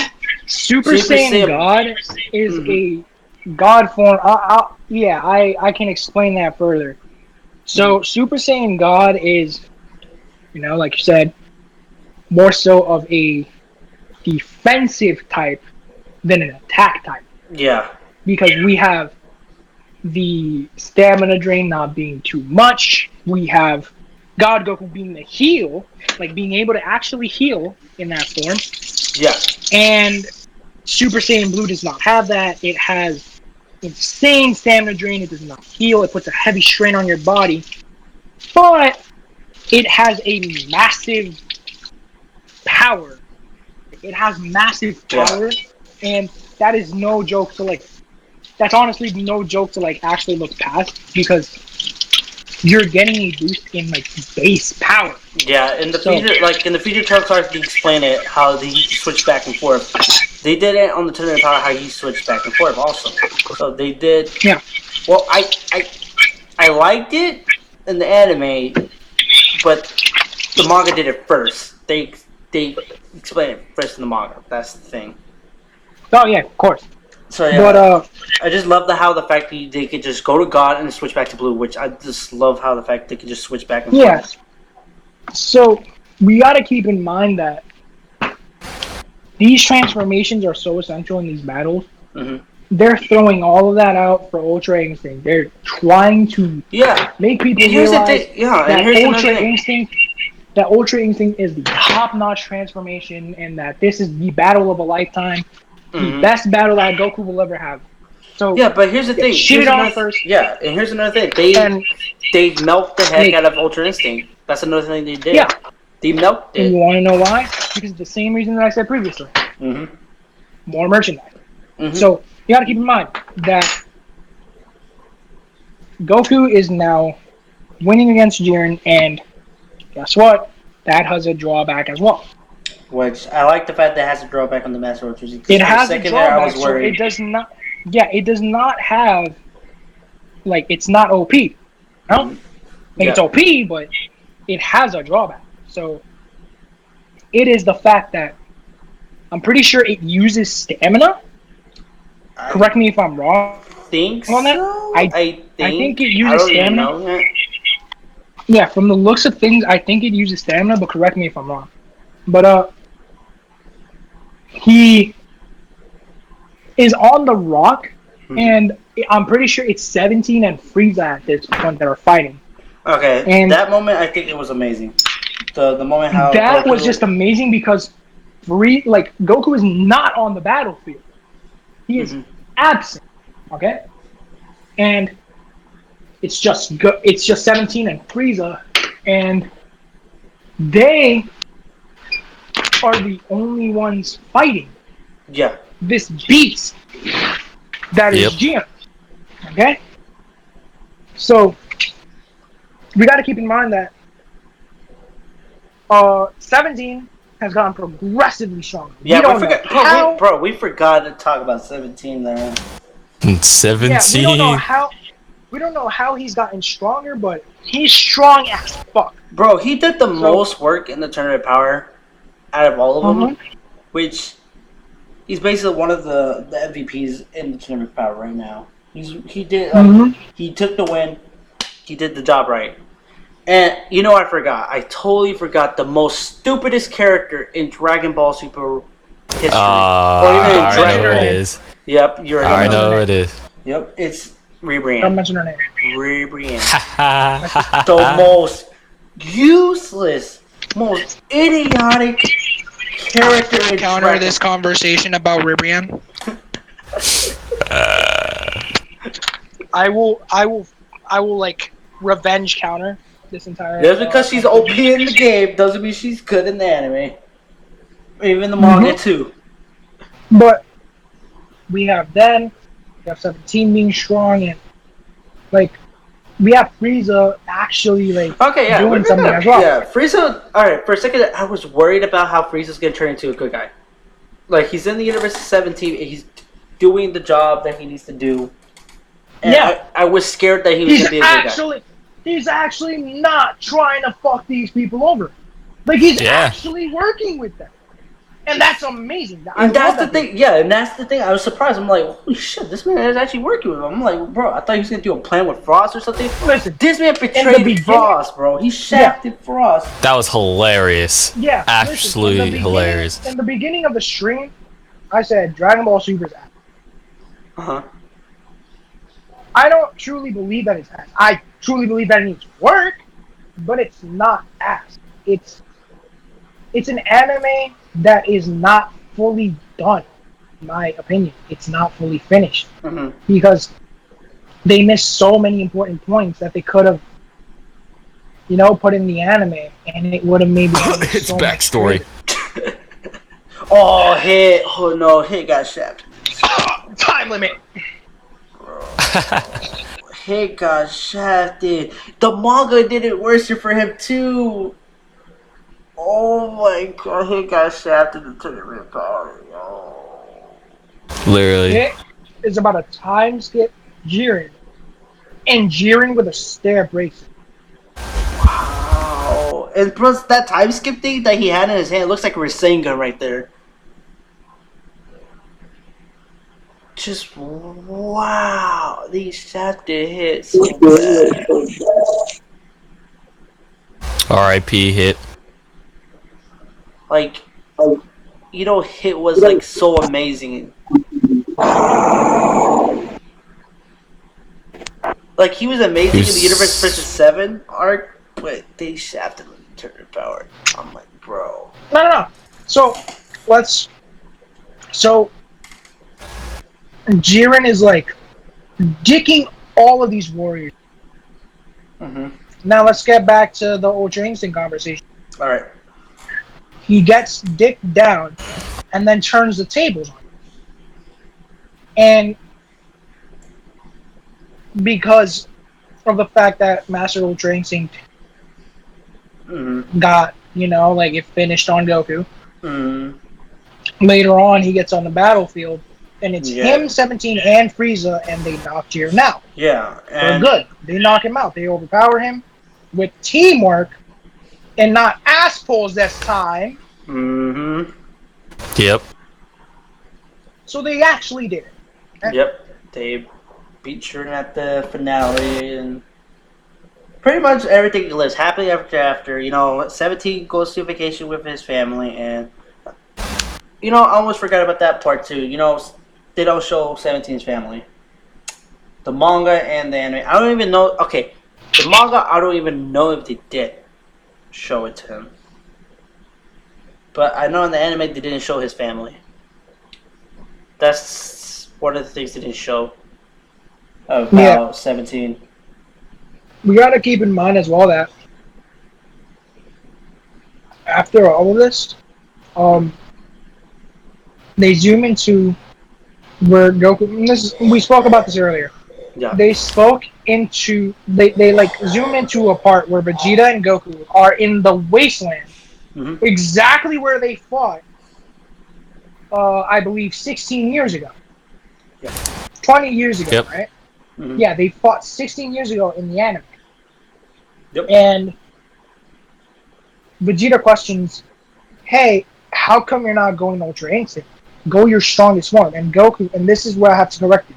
Super Saiyan God is Mhm. a God form. I can explain that further. So Super Saiyan God is, like you said, more so of a defensive type than an attack type Yeah, because we have the stamina drain not being too much. We have God Goku being the heal, like being able to actually heal in that form. yeah, And Super Saiyan Blue does not have that. It has insane stamina drain. It does not heal. It puts a heavy strain on your body. But it has a massive power. It has massive yeah. power. And that is no joke to that's honestly no joke to actually look past because you're getting a boost in base power. Yeah, in the future, in the future Trunks arc, they explain it how they switch back and forth. They did it on the Tournament of Power how he switched back and forth also. So they did. Yeah. Well, I liked it in the anime, but the manga did it first. They explained it first in the manga. That's the thing. Oh yeah, of course. So yeah, But I just love how the fact that they could just go to God and switch back to Blue, which I just love how the fact they could just switch back and forth. So we got to keep in mind that these transformations are so essential in these battles. Mm-hmm. They're throwing all of that out for Ultra Instinct. They're trying to make people realize that Ultra Instinct is the top-notch transformation, and that this is the battle of a lifetime, the best battle that Goku will ever have. So yeah, but here's the thing. Shit it on first. Yeah, and here's another thing. They milked the heck out of Ultra Instinct. That's another thing they did. Yeah. They milked it. And you want to know why? Because the same reason that I said previously. Mm-hmm. More merchandise. Mm-hmm. So you got to keep in mind that Goku is now winning against Jiren, and guess what? That has a drawback as well. Which I like the fact that it has a drawback on the Master Ultra. It has a drawback, so it does not. Yeah, it does not have it's not OP. No, it's OP, but it has a drawback. So it is the fact that I'm pretty sure it uses stamina. Correct me if I'm wrong. On that? I think it uses stamina. Yeah, from the looks of things, I think it uses stamina, but correct me if I'm wrong. But he is on the rock, and I'm pretty sure it's 17 and Frieza at this point that are fighting. Okay, and that moment I think it was amazing. The moment how that was just amazing because Goku is not on the battlefield. He is absent. Okay, and it's just 17 and Frieza, and they are the only ones fighting. Yeah. This beast that is Jiren. Okay? So we gotta keep in mind that 17 has gotten progressively stronger. Yeah, we forgot to talk about 17 there. 17. Yeah, we don't know how he's gotten stronger, but he's strong as fuck. Bro, he did the most work in the Tournament of Power out of all of them, which he's basically one of the MVPs in the Tournament of Power right now. He took the win. He did the job right. And you know, I forgot. I totally forgot the most stupidest character in Dragon Ball Super history, or even in I already know Dragon who Ball. it is. Yep, you're I gonna know know. who it is. Yep, it's Don't Ribrianne. mention her name. Ribrianne. The most useless, most idiotic character in Counter Dragon. this conversation about Ribrianne. I will like revenge counter this entire. Just because she's OP in the game doesn't mean she's good in the anime. Even the manga too. But we have then, we have 17 being strong, and like we have Frieza actually like Okay, yeah, doing we're something gonna, as well. yeah. Frieza. All right, for a second, I was worried about how Frieza's gonna turn into a good guy. Like he's in the Universe of 17, and he's doing the job that he needs to do. And Yeah. I was scared that he was gonna be a good guy. He's actually not trying to fuck these people over. Like he's actually working with them. And that's amazing. And that's the thing, yeah, and that's the thing. I was surprised. I'm like, holy shit, this man is actually working with him. I'm like, bro, I thought he was gonna do a plan with Frost or something. Listen, this man betrayed Frost, bro. He shafted Frost. That was hilarious. Yeah, absolutely hilarious. In the beginning of the stream, I said Dragon Ball Super's ass. I don't truly believe that it's ass. I truly believe that it needs work, but it's not ass. It's an anime that is not fully done, in my opinion. It's not fully finished because they missed so many important points that they could have, put in the anime, and it would have maybe its so backstory. Oh, Hit! Oh no, Hit got shafted. Time limit. Hit got shafted. The manga did it worse for him too. Oh my god, he got shafted and took it power. Literally. It is about a time skip Jiren. And Jiren with a stare breaks it. Wow. And plus that time skip thing that he had in his hand looks like a Rasengan right there. Just wow. These shafted hits so bad. R.I.P. Hit. Like, Hit was like so amazing. Like he was amazing in the Universe vs. 7 arc, but they shafted him to turn power. I'm like, bro. No. So Jiren is like dicking all of these warriors. Now let's get back to the Ultra Instinct conversation. All right. He gets dicked down and then turns the tables on. And because of the fact that Master Ultra Instinct got, it finished on Goku. Later on, he gets on the battlefield, and it's him, 17, and Frieza, and they knock Jiren out. Yeah. They're good. They knock him out. They overpower him with teamwork and not ass pulls this time. Yep. So they actually did it. Yep. They beat Jiren at the finale, and pretty much everything lives happily ever after. 17 goes to vacation with his family, and I almost forgot about that part too. They don't show 17's family. The manga and the anime, I don't even know. Okay, the manga, I don't even know if they did show it to him. But I know in the anime they didn't show his family. That's one of the things they didn't show about 17. We gotta keep in mind as well that after all of this, they zoom into where Goku. We spoke about this earlier. Yeah. They spoke into they like zoom into a part where Vegeta and Goku are in the wasteland, exactly where they fought. I believe 16 years ago. Yeah. 20 years ago, right? Mm-hmm. Yeah, they fought 16 years ago in the anime. Yep. And Vegeta questions, "Hey, how come you're not going Ultra Instinct? Go your strongest form." And Goku, and this is where I have to correct you.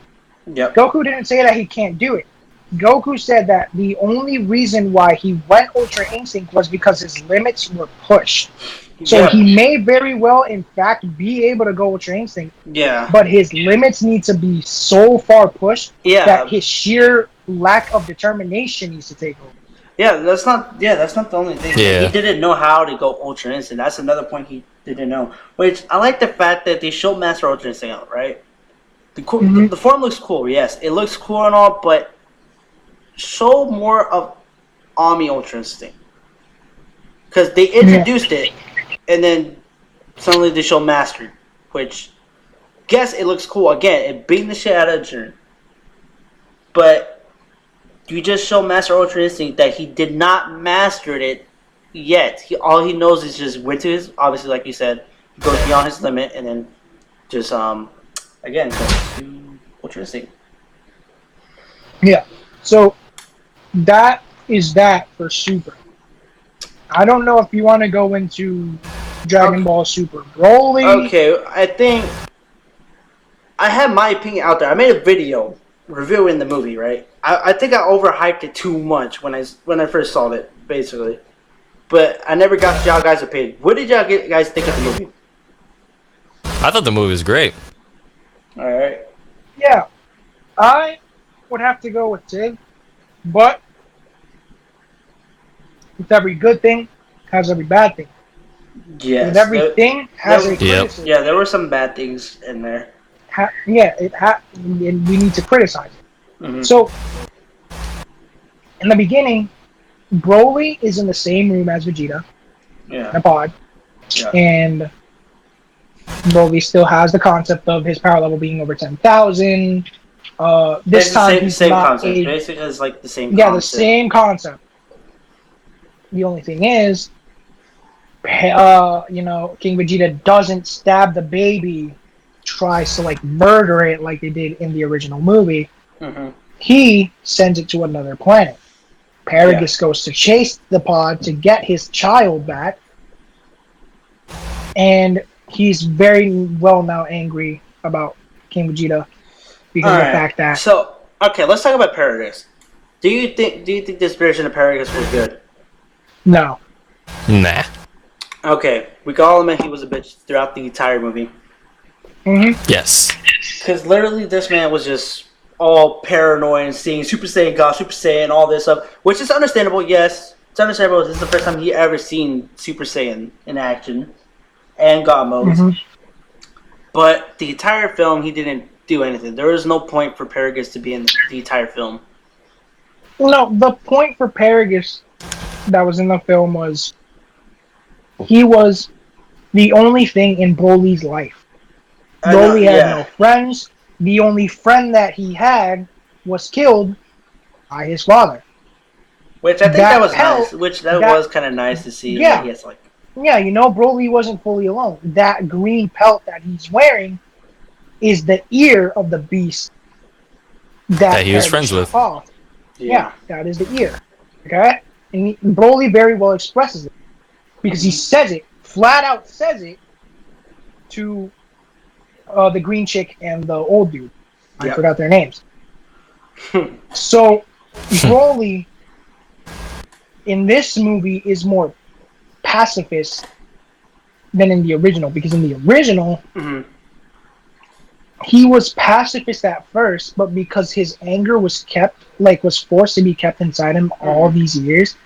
Yep. Goku didn't say that he can't do it. Goku said that the only reason why he went Ultra Instinct was because his limits were pushed. So Yeah, he may very well, in fact, be able to go Ultra Instinct, yeah, but his limits need to be so far pushed that yeah, his sheer lack of determination needs to take over. yeah. That's not the only thing. He Yeah. didn't know how to go Ultra Instinct. That's another point he didn't know. Which I like the fact that they showed Master Ultra Instinct out, right? Mhm. The form looks cool. Yes, it looks cool and all, but show more of Ami Ultra Instinct because they introduced it, and then suddenly they show Mastered, which guess it looks cool. Again, it beat the shit out of Jiren, but you just show Master Ultra Instinct that he did not master it yet. All he knows is just went to his, obviously like you said, he goes beyond his limit, and then just again goes to Ultra Instinct. Yeah. So that is that for Super. I don't know if you want to go into Dragon Ball Super Broly. Okay, I think I have my opinion out there. I made a video reviewing the movie, right? I think I overhyped it too much when I first saw it, basically. But I never got y'all guys' opinion. What did y'all guys think of the movie? I thought the movie was great. All right. Yeah, I would have to go with Tig, but with every good thing has every bad thing. Yes. With everything has a Yep. criticism. Yeah, there were some bad things in there. And we need to criticize it. Mm-hmm. So, in the beginning, Broly is in the same room as Vegeta in Yeah. a pod, Yeah. and Broly still has the concept of his power level being over 10,000. This It's time the he's same not concept. a Basically, it's like the same. yeah, concept. the same concept. The only thing is, King Vegeta doesn't stab the baby, tries to like murder it like they did in the original movie. Mm-hmm. He sends it to another planet. Paragus goes to chase the pod to get his child back, and he's very well now angry about King Vegeta because of the fact that So okay, let's talk about Paragus. Do you think this version of Paragus was good? no, Nah. Okay, we can all admit he was a bitch throughout the entire movie. Yes. Because literally, this man was just all paranoid and seeing Super Saiyan God, Super Saiyan, all this stuff, which is understandable. Yes, it's understandable. This is the first time he ever seen Super Saiyan in action and God modes. But the entire film, he didn't do anything. There was no point for Paragus to be in the entire film. no. The point for Paragus that was in the film was he was the only thing in Broly's life. Broly had no friends. The only friend that he had was killed by his father. Which I think That that was pelt- nice. Which that that- was kind of nice to see. Yeah. He has like. Yeah, Broly wasn't fully alone. That green pelt that he's wearing is the ear of the beast That he was Paragus friends with. fought. Yeah, that is the ear. Okay? And Broly very well expresses it. Because he says it, flat out says it, to the green chick and the old dude. I Yep. forgot their names. So, Broly, in this movie, is more pacifist than in the original. Because in the original, Mhm. he was pacifist at first, but because his anger was was forced to be kept inside him all these years,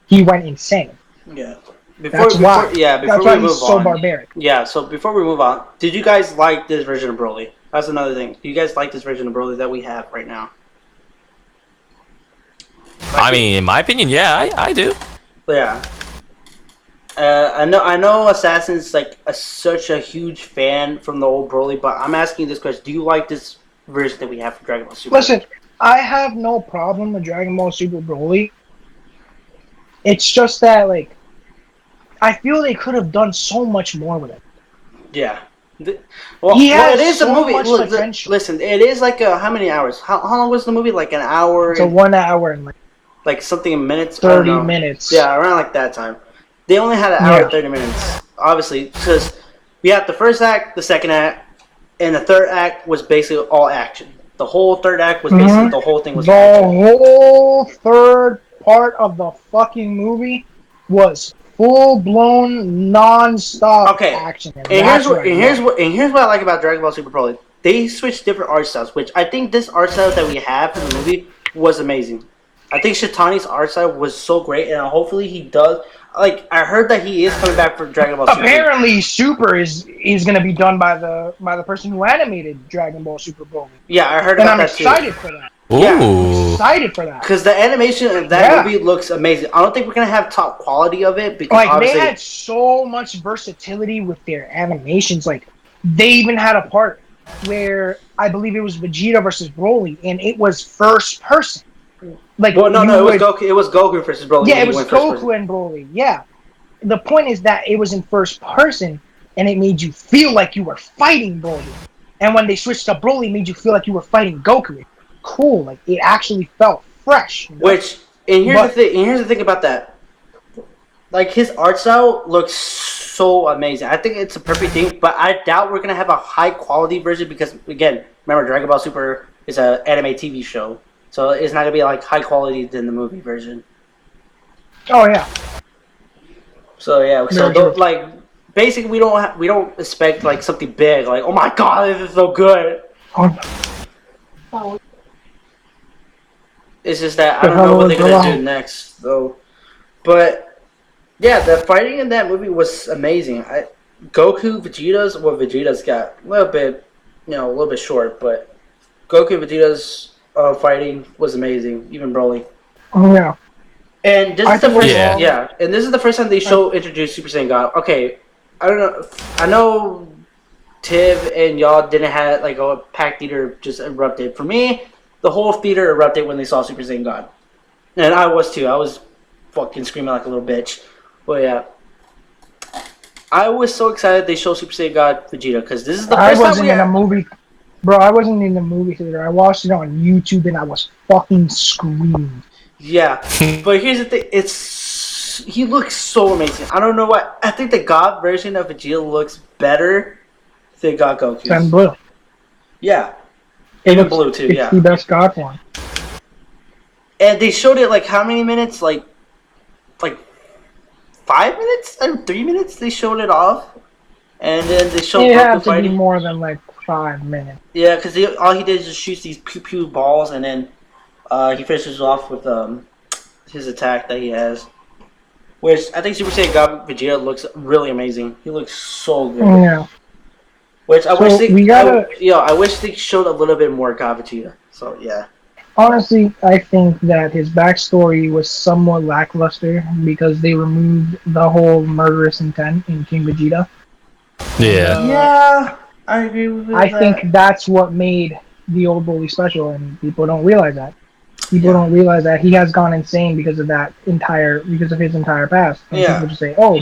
he went insane. Yeah. That's why. Before That's why we move he's so on. barbaric. Yeah. So before we move on, did you guys like this version of Broly? That's another thing. Do you guys like this version of Broly that we have right now? I mean, in my opinion, yeah, I do. Yeah. I know Assassin's like such a huge fan from the old Broly, but I'm asking this question: do you like this version that we have for Dragon Ball Super? Listen, I have no problem with Dragon Ball Super Broly. It's just that, I feel they could have done so much more with it. Yeah. It has is so a movie. much potential. Listen, it is like how many hours? How long was the movie? Like an hour? It's a 1 hour and like something in minutes? I don't 30 know. minutes. Yeah, around like that time. They only had an hour Yeah. and 30 minutes, obviously, because we had the first act, the second act, and the third act was basically all action. The whole third act was basically the whole thing was the action. whole third part of the fucking movie was full blown non-stop action. And here's what I like about Dragon Ball Super Broly. They switched different art styles, which I think this art style that we have in the movie was amazing. I think Shitani's art style was so great, and hopefully he does. Like, I heard that he is coming back for Dragon Ball Super. Apparently, Super is going to be done by the person who animated Dragon Ball Super Broly. Yeah, I heard about that too. And I'm excited for that. Ooh. Yeah, I'm excited for that. Because the animation of that movie looks amazing. I don't think we're going to have top quality of it. Because like, they had so much versatility with their animations. Like, they even had a part where I believe it was Vegeta versus Broly, and it was first person. Like, well, no, it was Goku. It was Goku versus Broly. Yeah, it was Goku and Broly. Yeah, the point is that it was in first person, and it made you feel like you were fighting Broly. And when they switched to Broly, it made you feel like you were fighting Goku. Cool, like it actually felt fresh. You know? Here's the thing about that. Like, his art style looks so amazing. I think it's a perfect thing, but I doubt we're gonna have a high quality version because, again, remember Dragon Ball Super is an anime TV show. So it's not gonna be like high quality than the movie version. Oh yeah. So yeah, like basically we don't expect like something big like, oh my god, this is so good. It's just that I don't know what they're gonna do next though. But yeah, the fighting in that movie was amazing. Vegeta's got a little bit short, but Goku and Vegeta's fighting was amazing, even Broly. Oh yeah. And this is the first and this is the first time they introduced Super Saiyan God. Okay, I don't know. I know Tiv and y'all didn't have like a packed theater just erupted. For me, the whole theater erupted when they saw Super Saiyan God, and I was too. I was fucking screaming like a little bitch. But yeah, I was so excited they showed Super Saiyan God Vegeta because this is the first time I wasn't in a movie. Bro, I wasn't in the movie theater. I watched it on YouTube and I was fucking screaming. Yeah, but here's the thing. He looks so amazing. I don't know why. I think the God version of Vegeta looks better than God Goku. And blue. Yeah. Even blue too, it's the best God form. And they showed it like how many minutes? Like 5 minutes? 3 minutes they showed it off. And then they showed Goku fighting. It had to be more than like 5 minutes. Yeah, because all he did is just shoot these pew-pew balls, and then he finishes off with his attack that he has. Which I think Super Saiyan God Vegeta looks really amazing. He looks so good. Yeah. Which I wish they showed a little bit more God Vegeta. So yeah. Honestly, I think that his backstory was somewhat lackluster because they removed the whole murderous intent in King Vegeta. Yeah. Yeah, I agree with that. I think that's what made the old bully special, and people don't realize that. People don't realize that he has gone insane because of his entire past. And people just say, "Oh,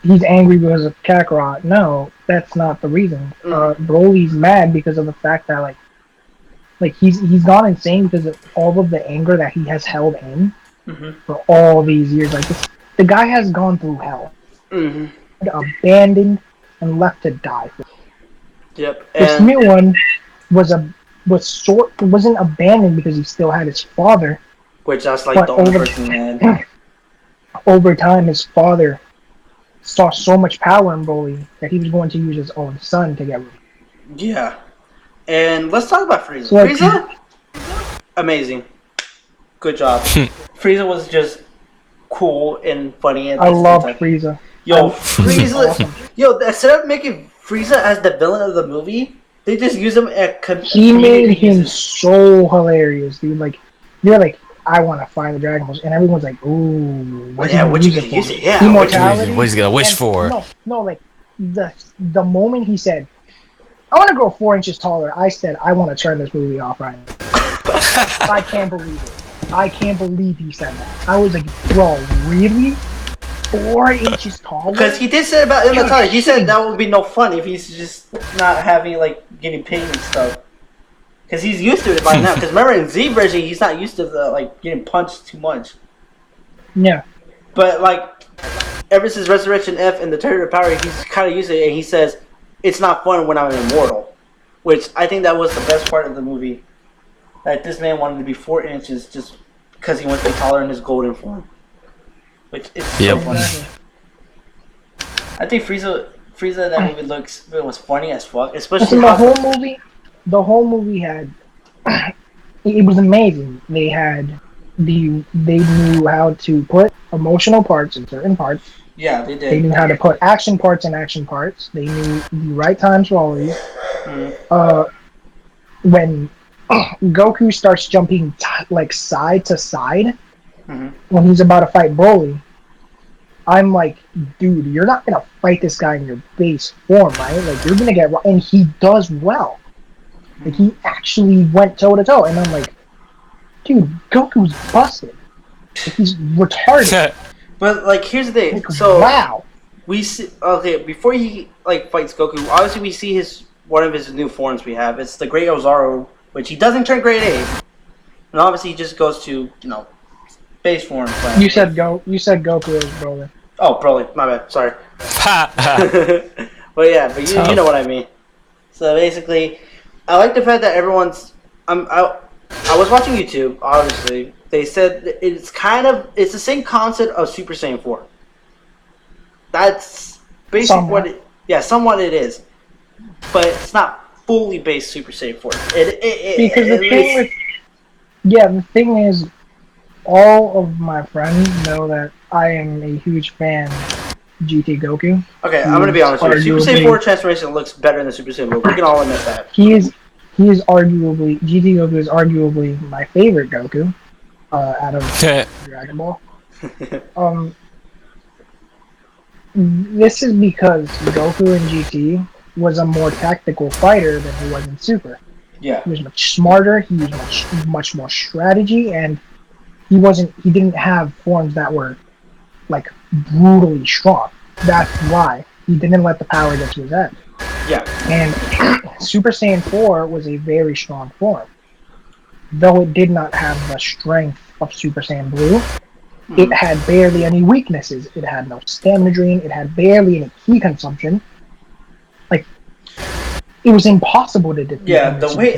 he's angry because of Kakarot." No, that's not the reason. Broly's mad because of the fact that like he's gone insane because of all of the anger that he has held in for all these years. Like the guy has gone through hell, abandoned and left to die. Yep. This new one wasn't abandoned because he still had his father. Which that's like the only person he had. Over time, his father saw so much power in Broly that he was going to use his own son to get rid of him. Yeah. And let's talk about Frieza. So, Frieza? Amazing. Good job. Frieza was just cool and funny. I love Frieza. Yo, Frieza. Awesome. Yo, instead of making Frieza as the villain of the movie, they just use him at He made him so hilarious, dude. Like, you're like, I want to find the Dragon Balls, and everyone's like, ooh, what you gonna use it? Yeah, immortality. What he's gonna wish for? No, like the moment he said, I want to grow 4 inches taller, I said, I want to turn this movie off right now. I can't believe it. I can't believe he said that. I was like, bro, really? 4 inches taller? Because he did say about immortality. He said that would be no fun if he's just not having, like, getting pain and stuff. Because he's used to it by now. Because remember, in Z version, he's not used to, getting punched too much. Yeah. But, like, ever since Resurrection F and the Turn of Power, he's kind of used to it, and he says, it's not fun when I'm immortal. which I think that was the best part of the movie. That this man wanted to be 4 inches just because he wants to be taller in his golden form. Which is so funny. I think Frieza in that movie was funny as fuck, especially the whole movie had it was amazing. They knew how to put emotional parts in certain parts. Yeah, they did. They knew how to put action parts in action parts. They knew the right times for all of these. When Goku starts jumping like side to side when he's about to fight Broly, I'm like, dude, you're not gonna fight this guy in your base form, right? Like, you're gonna get, and he does well. Like, he actually went toe to toe, and I'm like, dude, Goku's busted. Like, he's retarded. But like, here's the thing. Like, so wow. we see, before he like fights Goku, obviously we see one of his new forms we have. It's the Great Ozaru, which he doesn't turn Grade 8, and obviously he just goes to base form. You said Goku is Broly. Oh, Broly. My bad. Sorry. But you know what I mean. So basically, I like the fact that everyone's. I was watching YouTube. Obviously, they said it's the same concept of Super Saiyan 4. That's basically somewhat it is, but it's not fully based Super Saiyan 4. The thing is, all of my friends know that I am a huge fan of GT Goku. Okay, I'm gonna be honest with you. Super Saiyan 4 transformation looks better than Super Saiyan Blue. We can all admit that. GT Goku is arguably my favorite Goku out of Dragon Ball. This is because Goku in GT was a more tactical fighter than he was in Super. Yeah. He was much smarter, he was much more strategy, and he didn't have forms that were like brutally strong. That's why he didn't let the power get to his head. Yeah. And Super Saiyan 4 was a very strong form. Though it did not have the strength of Super Saiyan Blue, it had barely any weaknesses. It had no stamina drain, it had barely any ki consumption. Like, it was impossible to defeat. Yeah, the way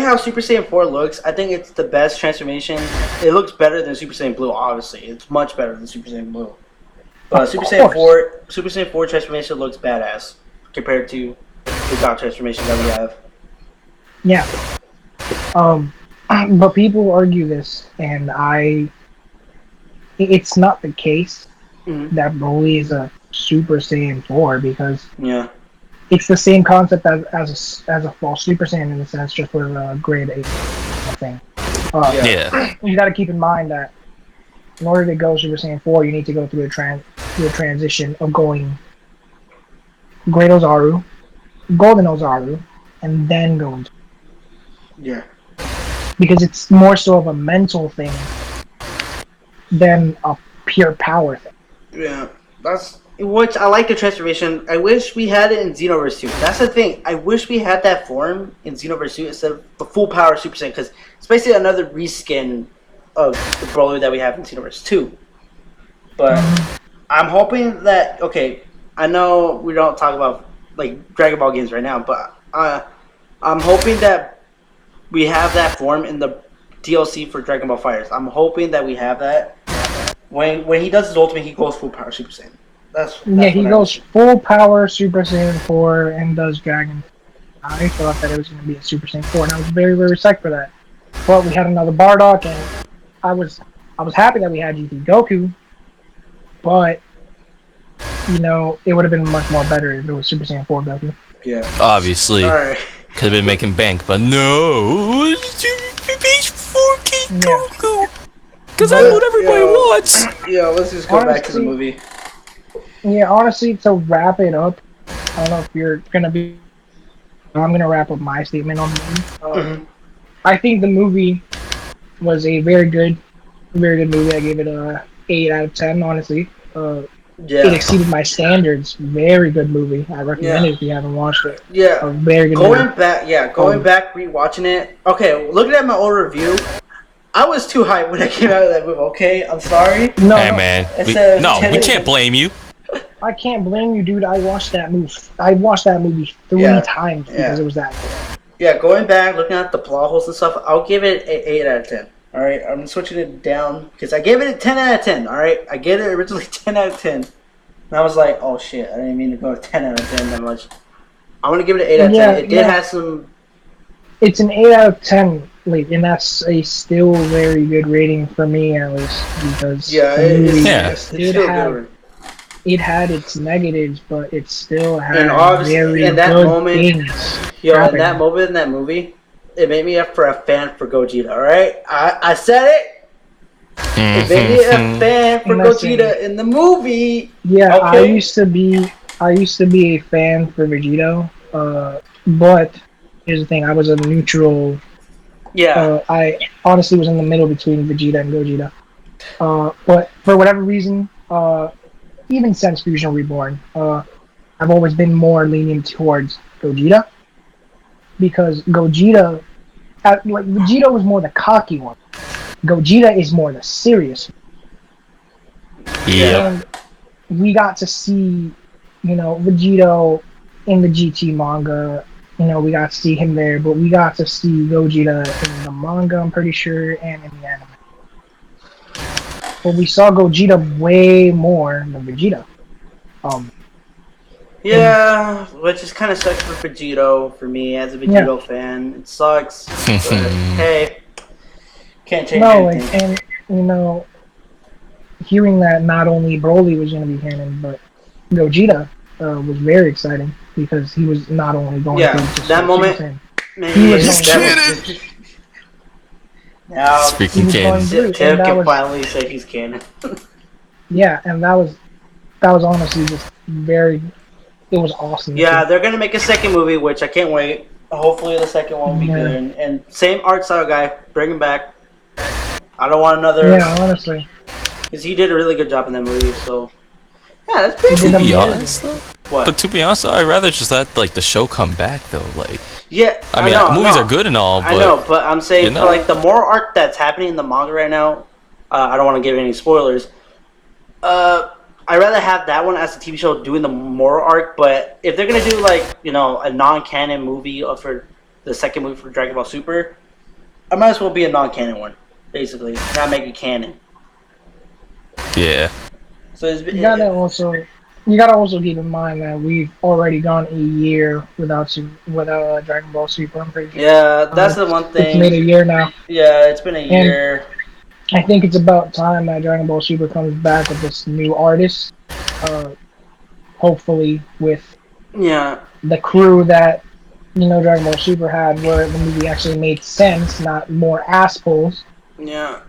how Super Saiyan 4 looks, I think it's the best transformation. It looks better than Super Saiyan Blue, obviously. It's much better than Super Saiyan Blue. But Super Saiyan 4 transformation looks badass compared to the God transformation that we have. Yeah. But people argue this, and it's not the case that Broly is a Super Saiyan 4 because it's the same concept as a false Super Saiyan in a sense, just with a grade 8 thing. You got to keep in mind that in order to go Super Saiyan 4, you need to go through a transition of going Great Ozaru, Golden Ozaru, and then going. Because it's more so of a mental thing than a pure power thing. Yeah, which I like the transformation. I wish we had it in Xenoverse 2. That's the thing. I wish we had that form in Xenoverse 2 instead of the full power Super Saiyan, because it's basically another reskin of the Broly that we have in Xenoverse 2. But I'm hoping that, I know we don't talk about like Dragon Ball games right now, but I'm hoping that we have that form in the DLC for Dragon Ball FighterZ. I'm hoping that we have that. When he does his ultimate, he goes full power Super Saiyan. He goes full power Super Saiyan 4 and does Dragon. I thought that it was going to be a Super Saiyan 4, and I was very, very psyched for that. But we had another Bardock, and I was happy that we had GT Goku, but it would have been much more better if it was Super Saiyan 4 Goku. Yeah. Obviously. Alright. Could have been making bank, but no. It's 4K Goku. Because that's what everybody wants. Yeah, let's just go back to the movie. Yeah, honestly, to wrap it up, I don't know if you're going to be... I'm going to wrap up my statement on the movie. I think the movie was a very good movie. I gave it a 8 out of 10, honestly. It exceeded my standards. Very good movie. I recommend it if you haven't watched it. Yeah. A very good movie. Going back, rewatching it. Okay, looking at my old review, I was too hyped when I came out of that movie. Okay, I'm sorry. Man, we can't blame you. I can't blame you, dude. I watched that movie. I watched that movie three Yeah, times because it was that good. Yeah, going back, looking at the plot holes and stuff, I'll give it an 8 out of 10. All right, I'm switching it down because I gave it a 10 out of 10. All right, I gave it originally 10 out of 10. And I was like, oh shit, I didn't mean to go 10 out of 10 that much. I'm gonna give it an 8 out of 10. It did have some. It's an 8 out of 10, like, and that's a still very good rating for me, at least, because it had its negatives, but it still had very in that good moment, things. in that moment in that movie, it made me up for a fan for Gogeta. All right, I said it. It made me a fan for Gogeta in the movie. Yeah, okay? I used to be a fan for Vegito, but here's the thing: I was a neutral. Yeah. I honestly was in the middle between Vegeta and Gogeta. But for whatever reason, even since Fusion Reborn, I've always been more lenient towards Gogeta because Gogeta, like Vegeta was more the cocky one. Gogeta is more the serious one. Yeah. And we got to see, Vegito in the GT manga. We got to see him there, but we got to see Gogeta in the manga, I'm pretty sure, and in the anime. But we saw Gogeta way more than Vegeta. Yeah, which is kind of sucks for Vegito, for me, as a Vegito fan. It sucks, but hey, can't change anything. And hearing that not only Broly was going to be canon, but Gogeta was very exciting because he was not only going through that moment. He was canon. Now, speaking canon, Tim can finally say he's canon. Yeah, and that was honestly just very. It was awesome. Yeah, they're gonna make a second movie, which I can't wait. Hopefully, the second one will be good. And same art style guy, bring him back. I don't want another. Yeah, honestly. Because he did a really good job in that movie. So yeah, that's pretty to be honest, though. What? But to be honest, I'd rather just let the show come back though. Like. Yeah, I mean, movies are good and all, but I know, but I'm saying for like the more arc that's happening in the manga right now, I don't want to give any spoilers. I'd rather have that one as a TV show doing the more arc, but if they're gonna do like a non-canon movie for the second movie for Dragon Ball Super, I might as well be a non-canon one, basically, not make it canon. Yeah. So you gotta also keep in mind that we've already gone a year without Dragon Ball Super. I'm pretty sure. Yeah, that's the one thing. It's been a year now. Yeah, it's been a year. I think it's about time that Dragon Ball Super comes back with this new artist. Hopefully with the crew that Dragon Ball Super had, where the movie actually made sense, not more assholes. Yeah.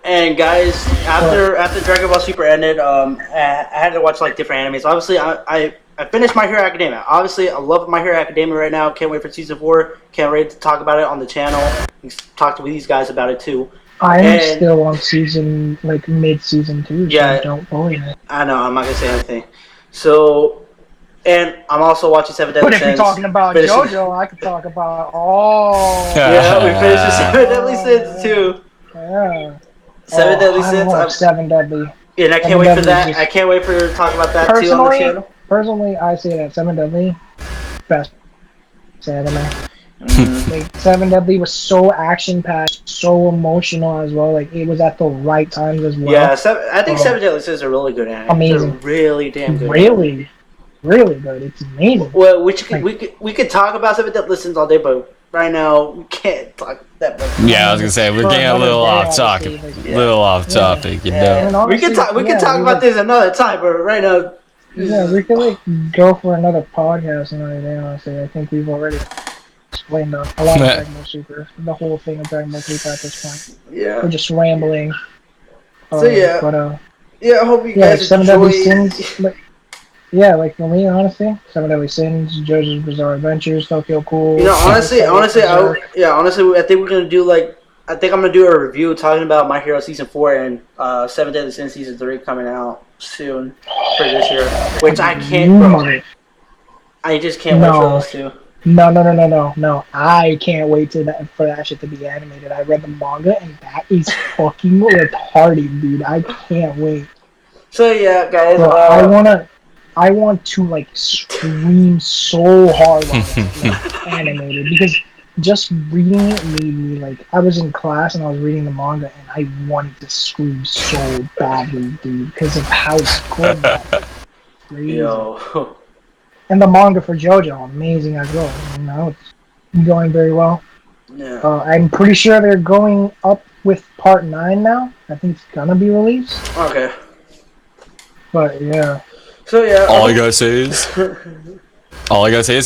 And guys, after Dragon Ball Super ended, I had to watch like different animes. Obviously, I finished My Hero Academia. Obviously, I love My Hero Academia right now. Can't wait for season 4. Can't wait to talk about it on the channel. Talk to these guys about it too. I am still on mid-season 2, so don't believe it. I know, I'm not going to say anything. So, and I'm also watching Seven Deadly Sins. But if you're talking about JoJo, I could talk about Yeah, we finished the Seven Deadly Sins too. Yeah. Seven Deadly Sins. 7 Deadly. And I can't wait for that. I can't wait for to talk about that too on the channel. Personally, I say that 7 Deadly, best anime. Like 7 Deadly was so action-packed, so emotional as well. Like it was at the right times as well. Yeah, I think 7 Deadly Sins is a really good anime. Amazing. It's a really damn good. Really good. It's amazing. Well, we could talk about 7 Deadly Sins all day, but right now we can't talk that much. Yeah, I was gonna say we're getting a little off topic. You know. We can talk about this another time, but right now. Yeah, we could go for another podcast another day. Honestly, I think we've already explained a lot of Dragon Ball Super, the whole thing of Dragon Ball Super at this point. Yeah. We're just rambling. So yeah. But I hope you guys 7 Deadly Sins. For me, honestly, 7 Deadly Sins, JoJo's Bizarre Adventures, Tokyo Cool. Honestly, I think we're gonna do I think I'm gonna do a review talking about My Hero Season 4 and 7 Deadly Sins Season 3 coming out soon for this year, which I can't. Bro, I just can't wait for those two. No. I can't wait for that shit to be animated. I read the manga and that is fucking retarded, dude. I can't wait. So yeah, guys. Bro, I want to like scream so hard while it's like, animated because just reading it made me like I was in class and I was reading the manga and I wanted to scream so badly, dude, because of how good that is. Crazy. Yo. And the manga for JoJo, amazing as well. You know, it's going very well. Yeah. I'm pretty sure they're going up with part 9 now. I think it's gonna be released. Okay. But yeah. So yeah. All I gotta say is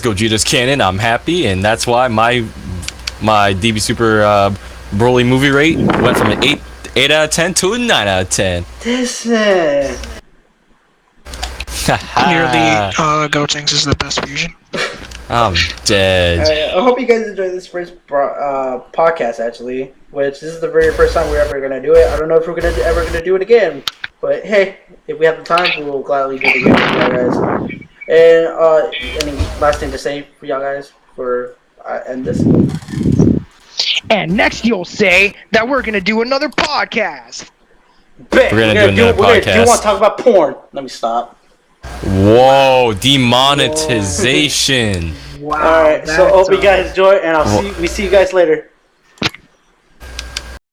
Gogeta's canon. I'm happy, and that's why my DB Super Broly movie rate went from an 8 out of 10 to a 9 out of 10. Listen. Clearly, Gotenks is the best fusion. I'm dead. I hope you guys enjoyed this first podcast, actually. Which this is the very first time we're ever gonna do it. I don't know if we're ever gonna do it again, but hey, if we have the time, we will gladly do it again, guys. And any last thing to say for y'all guys for end this? And next you'll say that we're gonna do another podcast. We're gonna do another podcast. Do you want to talk about porn? Let me stop. Whoa, demonetization. Wow. All right, so hope you guys enjoy, and we see you guys later.